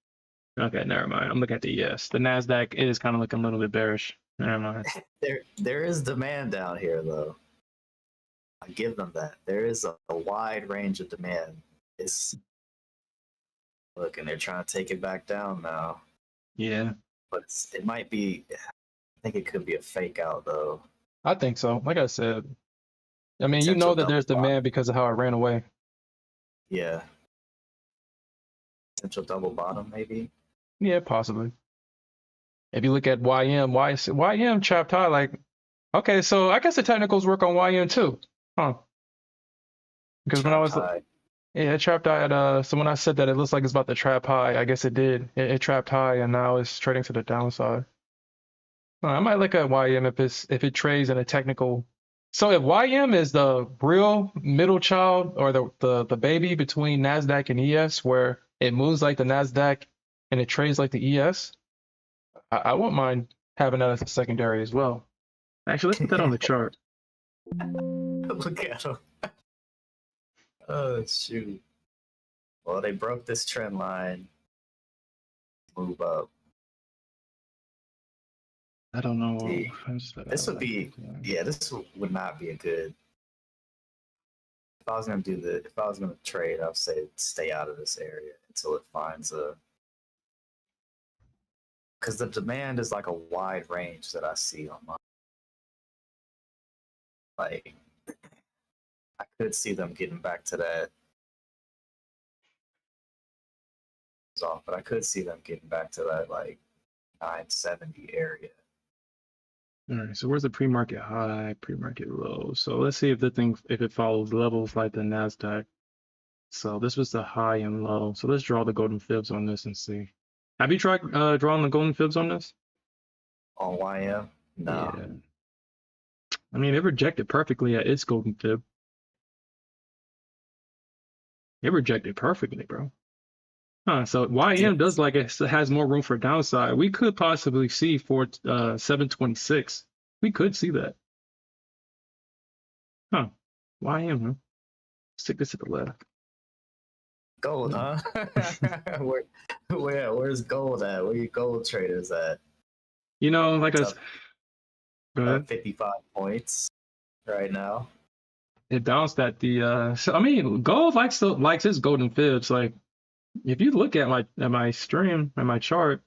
okay, never mind. I'm looking at the ES. The Nasdaq is kind of looking a little bit bearish. Never mind. there is demand down here though. I give them that. There is a wide range of demand. It's look, and they're trying to take it back down now. Yeah, But it might be. I think it could be a fake out though. I think so. Like I said, I mean, you Potential know that double there's bottom. demand because of how I ran away. Yeah. Potential double bottom maybe. Yeah, possibly. If you look at YM trapped high, like, okay, so I guess the technicals work on YM too, huh? Because when I Trapped was, high. yeah, it trapped high so when I said that it looks like it's about to trap high, I guess it did. It trapped high and now it's trading to the downside. I might look at YM if it trades in a technical. So if YM is the real middle child or the baby between Nasdaq and ES, where it moves like the Nasdaq and it trades like the ES, I won't mind having that as a secondary as well. Actually, let's put that on the chart. Look at them. Oh shoot. Well, they broke this trend line. Move up. I don't know. See, this would be. Yeah, this would not be a good. If I was gonna if I was gonna trade, I'd say stay out of this area until it finds a. Because the demand is like a wide range that I see on my. Like, I could see them getting back to that. Off, but I could see them getting back to that like 970 area. All right, so where's the pre-market high, pre-market low? So let's see if if it follows levels like the Nasdaq. So this was the high and low. So let's draw the golden fibs on this and see. Have you tried drawing the golden fibs on this? On YM? No. Yeah. I mean, it rejected perfectly at its golden fib. It rejected perfectly, bro. Huh, so YM does like it has more room for downside. We could possibly see 726. We could see that. Huh. YM, huh? Stick this to the left. Gold, huh? Where's gold at? Where your gold traders at? You know, like It's go ahead. 55 points right now. It bounced at the so I mean, gold likes its golden fibs. Like if you look at my stream and my chart,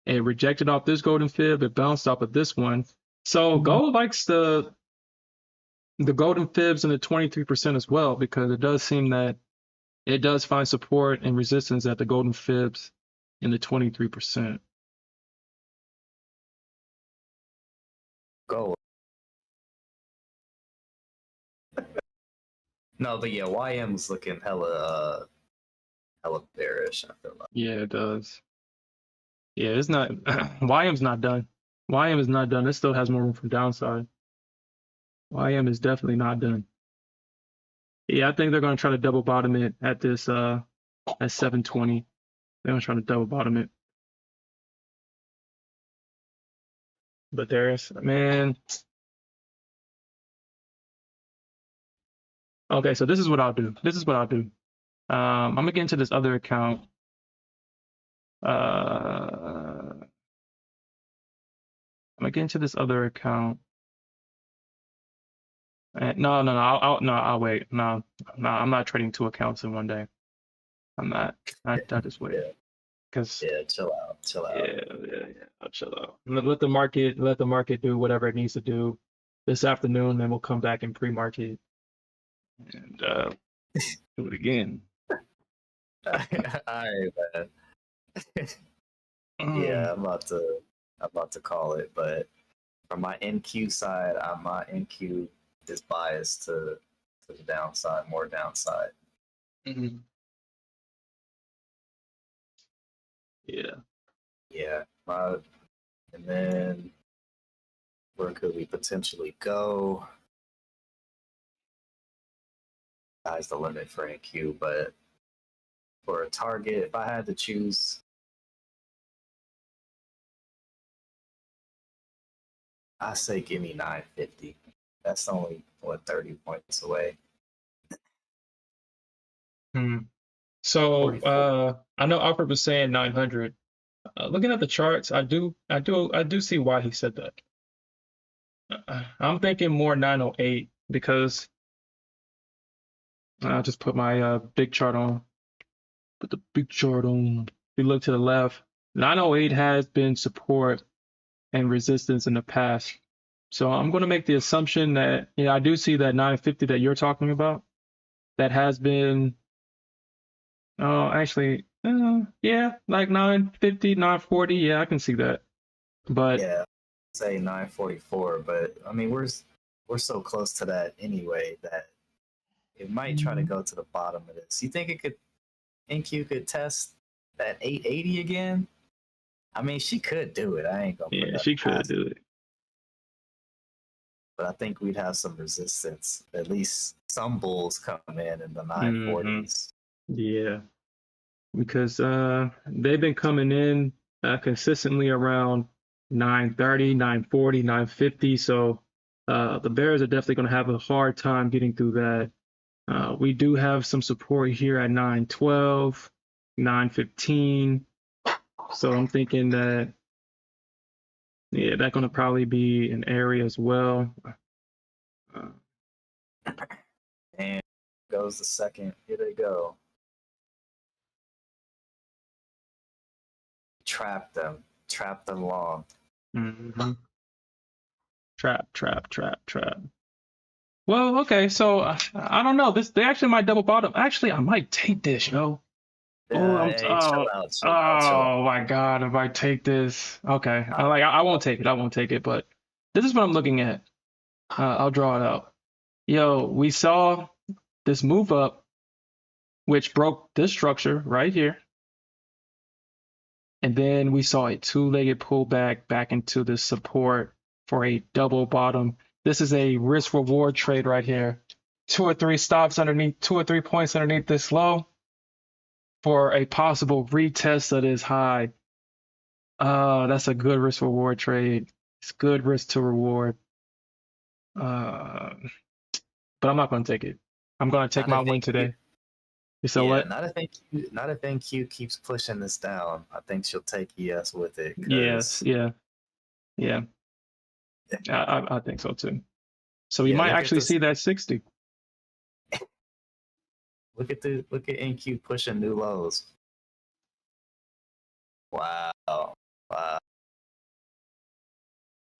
it rejected off this golden fib, it bounced off of this one. So gold likes the golden fibs and the 23% as well, because it does seem that it does find support and resistance at the golden fibs in the 23%. Go. No, but yeah, YM's looking hella bearish, I feel like. Yeah, it does. Yeah, it's not. YM's not done. YM is not done. It still has more room for downside. YM is definitely not done. Yeah, I think they're going to try to double bottom it at this at 720. They're going to try to double bottom it. But there's, man. Okay, so this is what I'll do. This is what I'll do. I'm gonna get into this other account. I'm gonna get into this other account. No, no, no. I'll wait. No, no, I'm not trading two accounts in one day. I'm not. I just wait. Yeah. Cause Yeah, chill out. yeah. I'll chill out. Let the market do whatever it needs to do this afternoon. Then we'll come back in pre-market and do it again. All right, man. Yeah, I'm about to call it, but from my NQ side, my NQ is biased to the downside, more downside. Mm-hmm. Yeah. Yeah. And then where could we potentially go? Sky's the limit for NQ, but for a target, if I had to choose, I say give me 950. That's only 30 points away. So I know Alfred was saying 900. Looking at the charts, I do see why he said that. I'm thinking more 908 because I'll just put my big chart on. Put the big chart on. If you look to the left, 908 has been support and resistance in the past. So I'm going to make the assumption that I do see that 950 that you're talking about. That has been actually yeah, like 950, 940. Yeah, I can see that. But yeah, say 944, but I mean we're so close to that anyway that it might try to go to the bottom of this. You think NQ could test that 880 again? I mean, she could do it. I ain't gonna put yeah, that she could past do her. it. But I think we'd have some resistance. At least some bulls come in the 940s. Yeah, because they've been coming in consistently around 930, 940, 950. So the Bears are definitely going to have a hard time getting through that. We do have some support here at 912, 915. So I'm thinking that, yeah, that's going to probably be an area as well. And goes the second. Here they go. Trap them long. Mm-hmm. Trap. Well, okay, so I don't know. They actually might double bottom. Actually, I might take this, yo. Hey, chill out. My God, if I take this, okay. I won't take it. I won't take it, but this is what I'm looking at. I'll draw it out. Yo, we saw this move up, which broke this structure right here. And then we saw a two-legged pullback back into the support for a double bottom. This is a risk reward trade right here. 2 or 3 stops underneath, 2 or 3 points underneath this low for a possible retest of this high. That's a good risk reward trade. It's good risk to reward. But I'm not going to take it. I'm going to take my win today. What? Not if NQ keeps pushing this down. I think she'll take ES with it. Yes, yeah. I think so too. So we might actually see that 60. Look at NQ pushing new lows. Wow.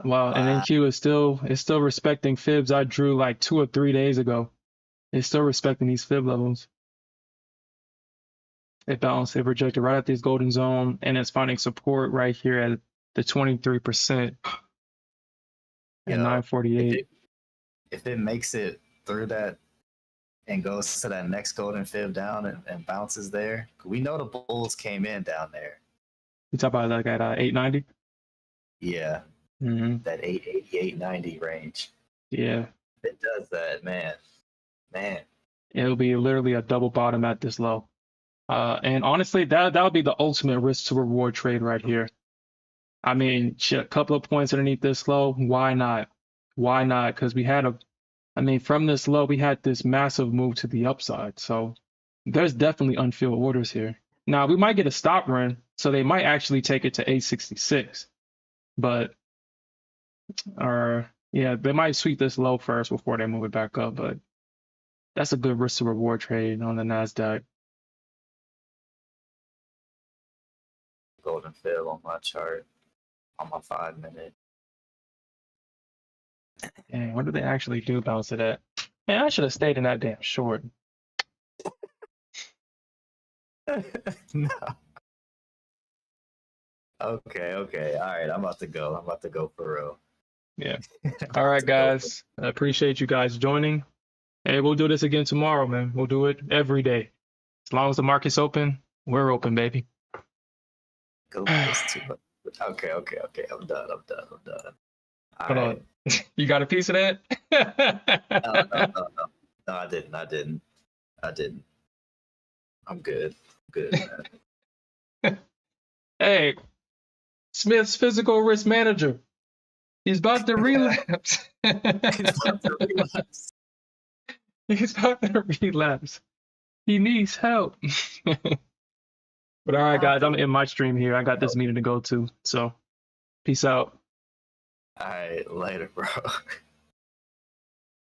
And NQ is still respecting fibs I drew like 2 or 3 days ago. It's still respecting these fib levels. It bounced, it rejected right at this golden zone, and it's finding support right here at the 23%. and Yo, if 948. it makes it through that and goes to that next golden fib down and bounces there, we know the bulls came in down there. You talk about like at 890? Yeah, Mm-hmm. that 880, 890 range. Yeah. If it does that, man. It'll be literally a double bottom at this low. And honestly, that would be the ultimate risk to reward trade right here. I mean, shit, a couple of points underneath this low. Why not? Why not? Because from this low, we had this massive move to the upside. So there's definitely unfilled orders here. Now, we might get a stop run, so they might actually take it to 866. But, they might sweep this low first before they move it back up. But that's a good risk to reward trade on the Nasdaq. Golden fib on my chart, on my 5-minute. Dang, what did they actually do bounce it at? Man, I should have stayed in that damn short. No. Okay. All right, I'm about to go for real. Yeah. All right, guys. I appreciate you guys joining. Hey, we'll do this again tomorrow, man. We'll do it every day. As long as the market's open, we're open, baby. Go this too much. Okay. I'm done. All Hold right. on. You got a piece of that? No, I didn't. I'm good. Man. Hey, Smith's physical risk manager. He's about to relapse. He's about to relapse. He needs help. But all right, guys, I'm in my stream here. I got this meeting to go to. So, peace out. All right, later, bro.